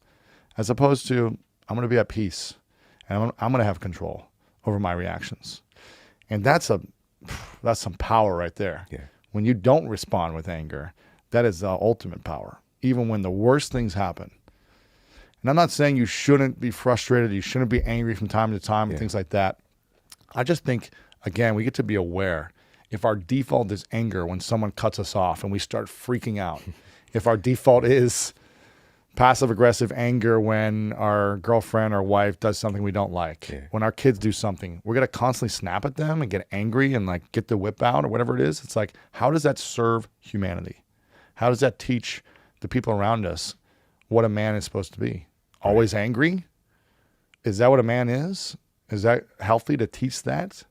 Speaker 1: As opposed to, I'm going to be at peace, and I'm going to have control over my reactions. And that's some power right there.
Speaker 12: Yeah.
Speaker 1: When you don't respond with anger, that is the ultimate power, even when the worst things happen. And I'm not saying you shouldn't be frustrated, you shouldn't be angry from time to time and things like that. I just think, again, we get to be aware. If our default is anger when someone cuts us off and we start freaking out, if our default is passive-aggressive anger when our girlfriend or wife does something we don't like, when our kids do something, we're going to constantly snap at them and get angry and like get the whip out or whatever it is. It's like, how does that serve humanity? How does that teach the people around us what a man is supposed to be? Always angry? Is that what a man is? Is that healthy to teach that?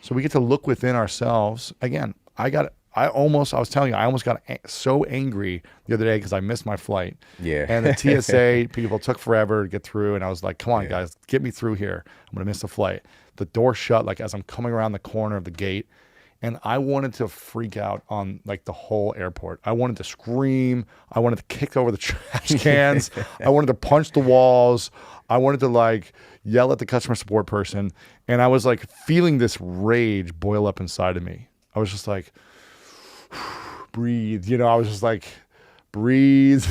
Speaker 1: So we get to look within ourselves. Again, I was telling you, I almost got so angry the other day because I missed my flight.
Speaker 12: Yeah.
Speaker 1: And the TSA people took forever to get through. And I was like, come on, guys, get me through here. I'm going to miss the flight. The door shut, like as I'm coming around the corner of the gate. And I wanted to freak out on like the whole airport. I wanted to scream. I wanted to kick over the trash cans. I wanted to punch the walls. I wanted to like yell at the customer support person. And I was like feeling this rage boil up inside of me. I was just like, breathe. I was just like, breathe.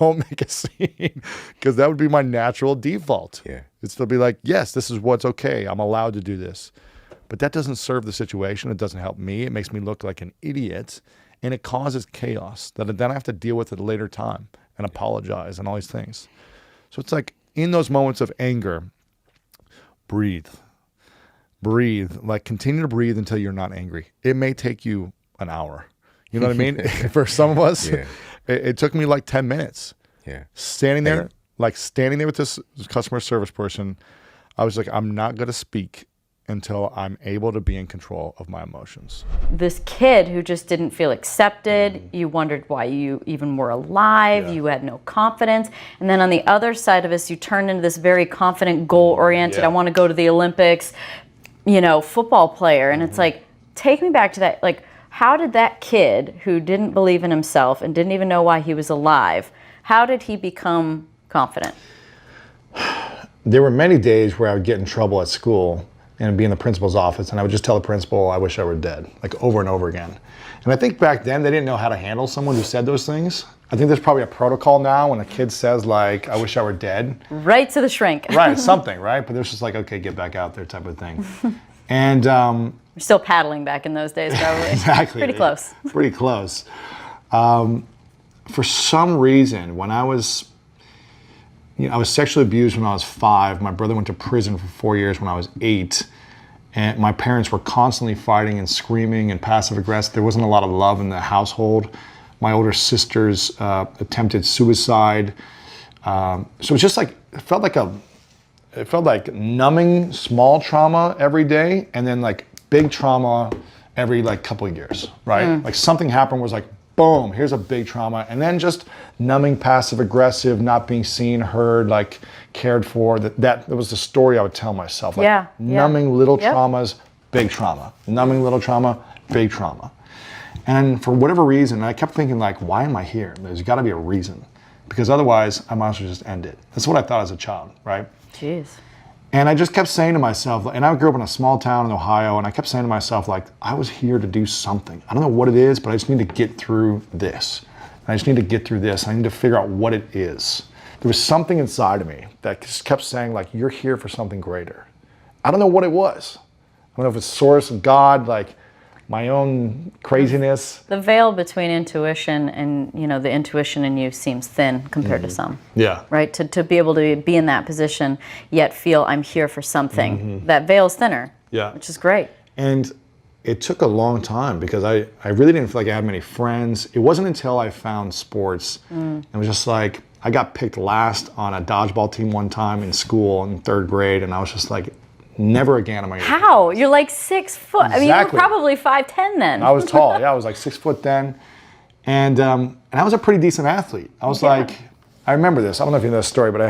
Speaker 1: Don't make a scene. Because that would be my natural default.
Speaker 12: Yeah.
Speaker 1: It's to be like, yes, this is what's okay. I'm allowed to do this. But that doesn't serve the situation. It doesn't help me. It makes me look like an idiot. And it causes chaos that then I have to deal with at a later time and apologize and all these things. So it's like in those moments of anger, breathe. Breathe. Like continue to breathe until you're not angry. It may take you an hour. You know what I mean? For some of us, it took me like 10 minutes.
Speaker 12: Yeah.
Speaker 1: Standing there with this customer service person, I was like, I'm not going to speak until I'm able to be in control of my emotions.
Speaker 11: This kid who just didn't feel accepted, you wondered why you even were alive, you had no confidence. And then on the other side of us, you turned into this very confident, goal-oriented, I want to go to the Olympics, football player. And it's like, take me back to that. Like, how did that kid who didn't believe in himself and didn't even know why he was alive, how did he become confident?
Speaker 1: There were many days where I would get in trouble at school and be in the principal's office, and I would just tell the principal, I wish I were dead, like over and over again. And I think back then they didn't know how to handle someone who said those things. I think there's probably a protocol now when a kid says like, I wish I were dead.
Speaker 11: Right to the shrink.
Speaker 1: Right, something, right? But there's just like, okay, get back out there type of thing. And
Speaker 11: you're still paddling back in those days, probably.
Speaker 1: Exactly.
Speaker 11: Pretty close.
Speaker 1: Pretty close. For some reason, when I was sexually abused when I was 5. My brother went to prison for 4 years when I was 8. And my parents were constantly fighting and screaming and passive aggressive. There wasn't a lot of love in the household. My older sisters attempted suicide. So it's just like, it felt like numbing small trauma every day and then like big trauma every like couple of years, right? Like something happened was like, boom, here's a big trauma. And then just numbing, passive aggressive, not being seen, heard, like cared for. That was the story I would tell myself. Like numbing little traumas, big trauma. Numbing little trauma, big trauma. And for whatever reason, I kept thinking like, why am I here? There's gotta be a reason. Because otherwise, I might as well just end it. That's what I thought as a child, right?
Speaker 11: Jeez.
Speaker 1: And I just kept saying to myself, and I grew up in a small town in Ohio, and I kept saying to myself, like, I was here to do something. I don't know what it is, but I just need to get through this. I just need to get through this. I need to figure out what it is. There was something inside of me that just kept saying, like, you're here for something greater. I don't know what it was. I don't know if it's source, God, like my own craziness.
Speaker 11: The veil between intuition and, you know, the intuition in you seems thin compared to some.
Speaker 1: Yeah.
Speaker 11: Right? To be able to be in that position, yet feel I'm here for something. That veil's thinner.
Speaker 1: Yeah.
Speaker 11: Which is great.
Speaker 1: And it took a long time because I really didn't feel like I had many friends. It wasn't until I found sports. It was just like, I got picked last on a dodgeball team one time in school in 3rd grade, and I was just like, never again am I gonna.
Speaker 11: How? You're like 6 foot.
Speaker 1: Exactly.
Speaker 11: I mean, you were probably 5'10" then.
Speaker 1: I was tall. Yeah, I was like 6 foot then. And I was a pretty decent athlete. I was like, I remember this. I don't know if you know this story, but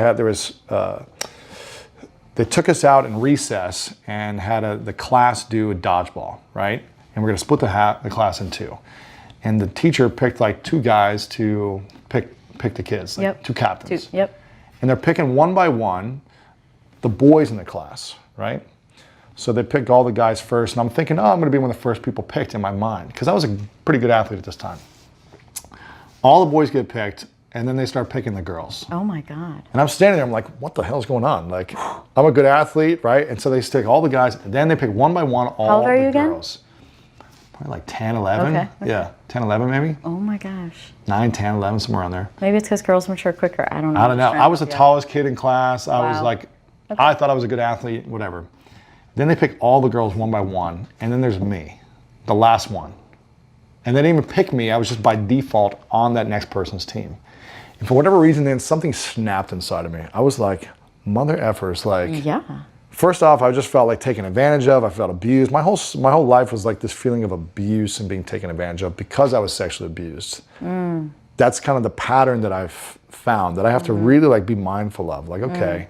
Speaker 1: they took us out in recess and had the class do a dodgeball, right? And we're gonna split the class in 2. And the teacher picked like 2 guys to pick the kids, like 2 captains. And they're picking one by one the boys in the class, right? So they picked all the guys first, and I'm thinking, oh, I'm gonna be one of the first people picked in my mind, because I was a pretty good athlete at this time. All the boys get picked, and then they start picking the girls.
Speaker 11: Oh my God.
Speaker 1: And I'm standing there, I'm like, what the hell's going on? Like, I'm a good athlete, right? And so they stick all the guys, and then they pick one by one all the girls. Probably like 10, 11.
Speaker 11: Okay.
Speaker 1: Yeah, 10, 11 maybe.
Speaker 11: Oh my gosh.
Speaker 1: 9, 10, 11, somewhere around there.
Speaker 11: Maybe it's because girls mature quicker. I don't know.
Speaker 1: I don't know. I was the tallest kid in class. I was like,
Speaker 11: Okay.
Speaker 1: I thought I was a good athlete, whatever. Then they pick all the girls one by one, and then there's me, the last one. And they didn't even pick me. I was just by default on that next person's team. And for whatever reason, then something snapped inside of me. I was like, mother effers, like.
Speaker 11: Yeah.
Speaker 1: First off, I just felt like taken advantage of. I felt abused. My whole life was like this feeling of abuse and being taken advantage of because I was sexually abused. That's kind of the pattern that I've found that I have to really like be mindful of. Like, okay,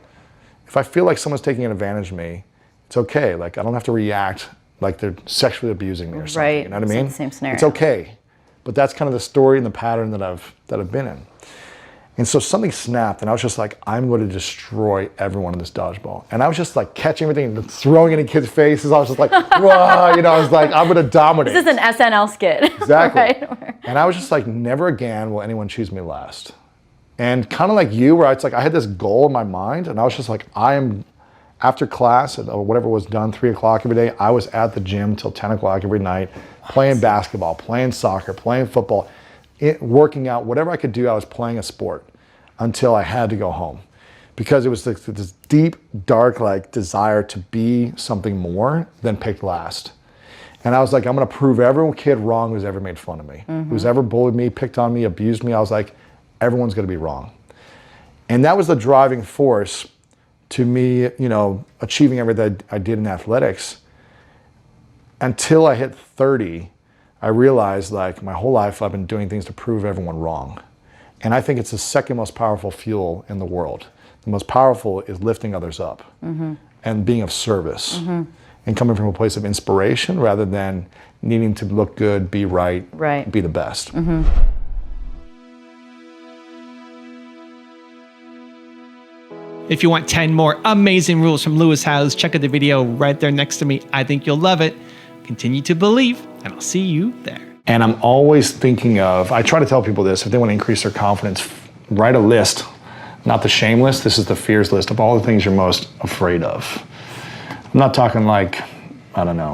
Speaker 1: if I feel like someone's taking advantage of me, it's okay. Like, I don't have to react like they're sexually abusing me or something.
Speaker 11: Right.
Speaker 1: You know what I mean?
Speaker 11: Same scenario.
Speaker 1: It's okay. But that's kind of the story and the pattern that I've been in. And so something snapped, and I was just like, I'm going to destroy everyone in this dodgeball. And I was just like catching everything and throwing it in kids' faces. I was just like, whoa, you know, I was like, I'm going to dominate.
Speaker 11: This is an SNL skit.
Speaker 1: Exactly.
Speaker 11: Right?
Speaker 1: And I was just like, never again will anyone choose me last. And kind of like you, where it's like I had this goal in my mind, and I was just like, after class or whatever was done, 3 o'clock every day, I was at the gym till 10 o'clock every night, playing basketball, playing soccer, playing football, working out, whatever I could do, I was playing a sport until I had to go home. Because it was this deep, dark like desire to be something more than picked last. And I was like, I'm gonna prove every kid wrong who's ever made fun of me, who's ever bullied me, picked on me, abused me. I was like, everyone's gonna be wrong. And that was the driving force to me, you know, achieving everything I did in athletics. Until I hit 30, I realized like my whole life I've been doing things to prove everyone wrong. And I think it's the second most powerful fuel in the world. The most powerful is lifting others up and being of service and coming from a place of inspiration rather than needing to look good, be right, be the best.
Speaker 2: If you want 10 more amazing rules from Lewis Howes, check out the video right there next to me. I think you'll love it. Continue to believe, and I'll see you there.
Speaker 1: And I'm always thinking of, I try to tell people this, if they want to increase their confidence, write a list, not the shame list, this is the fears list of all the things you're most afraid of. I'm not talking like, I don't know,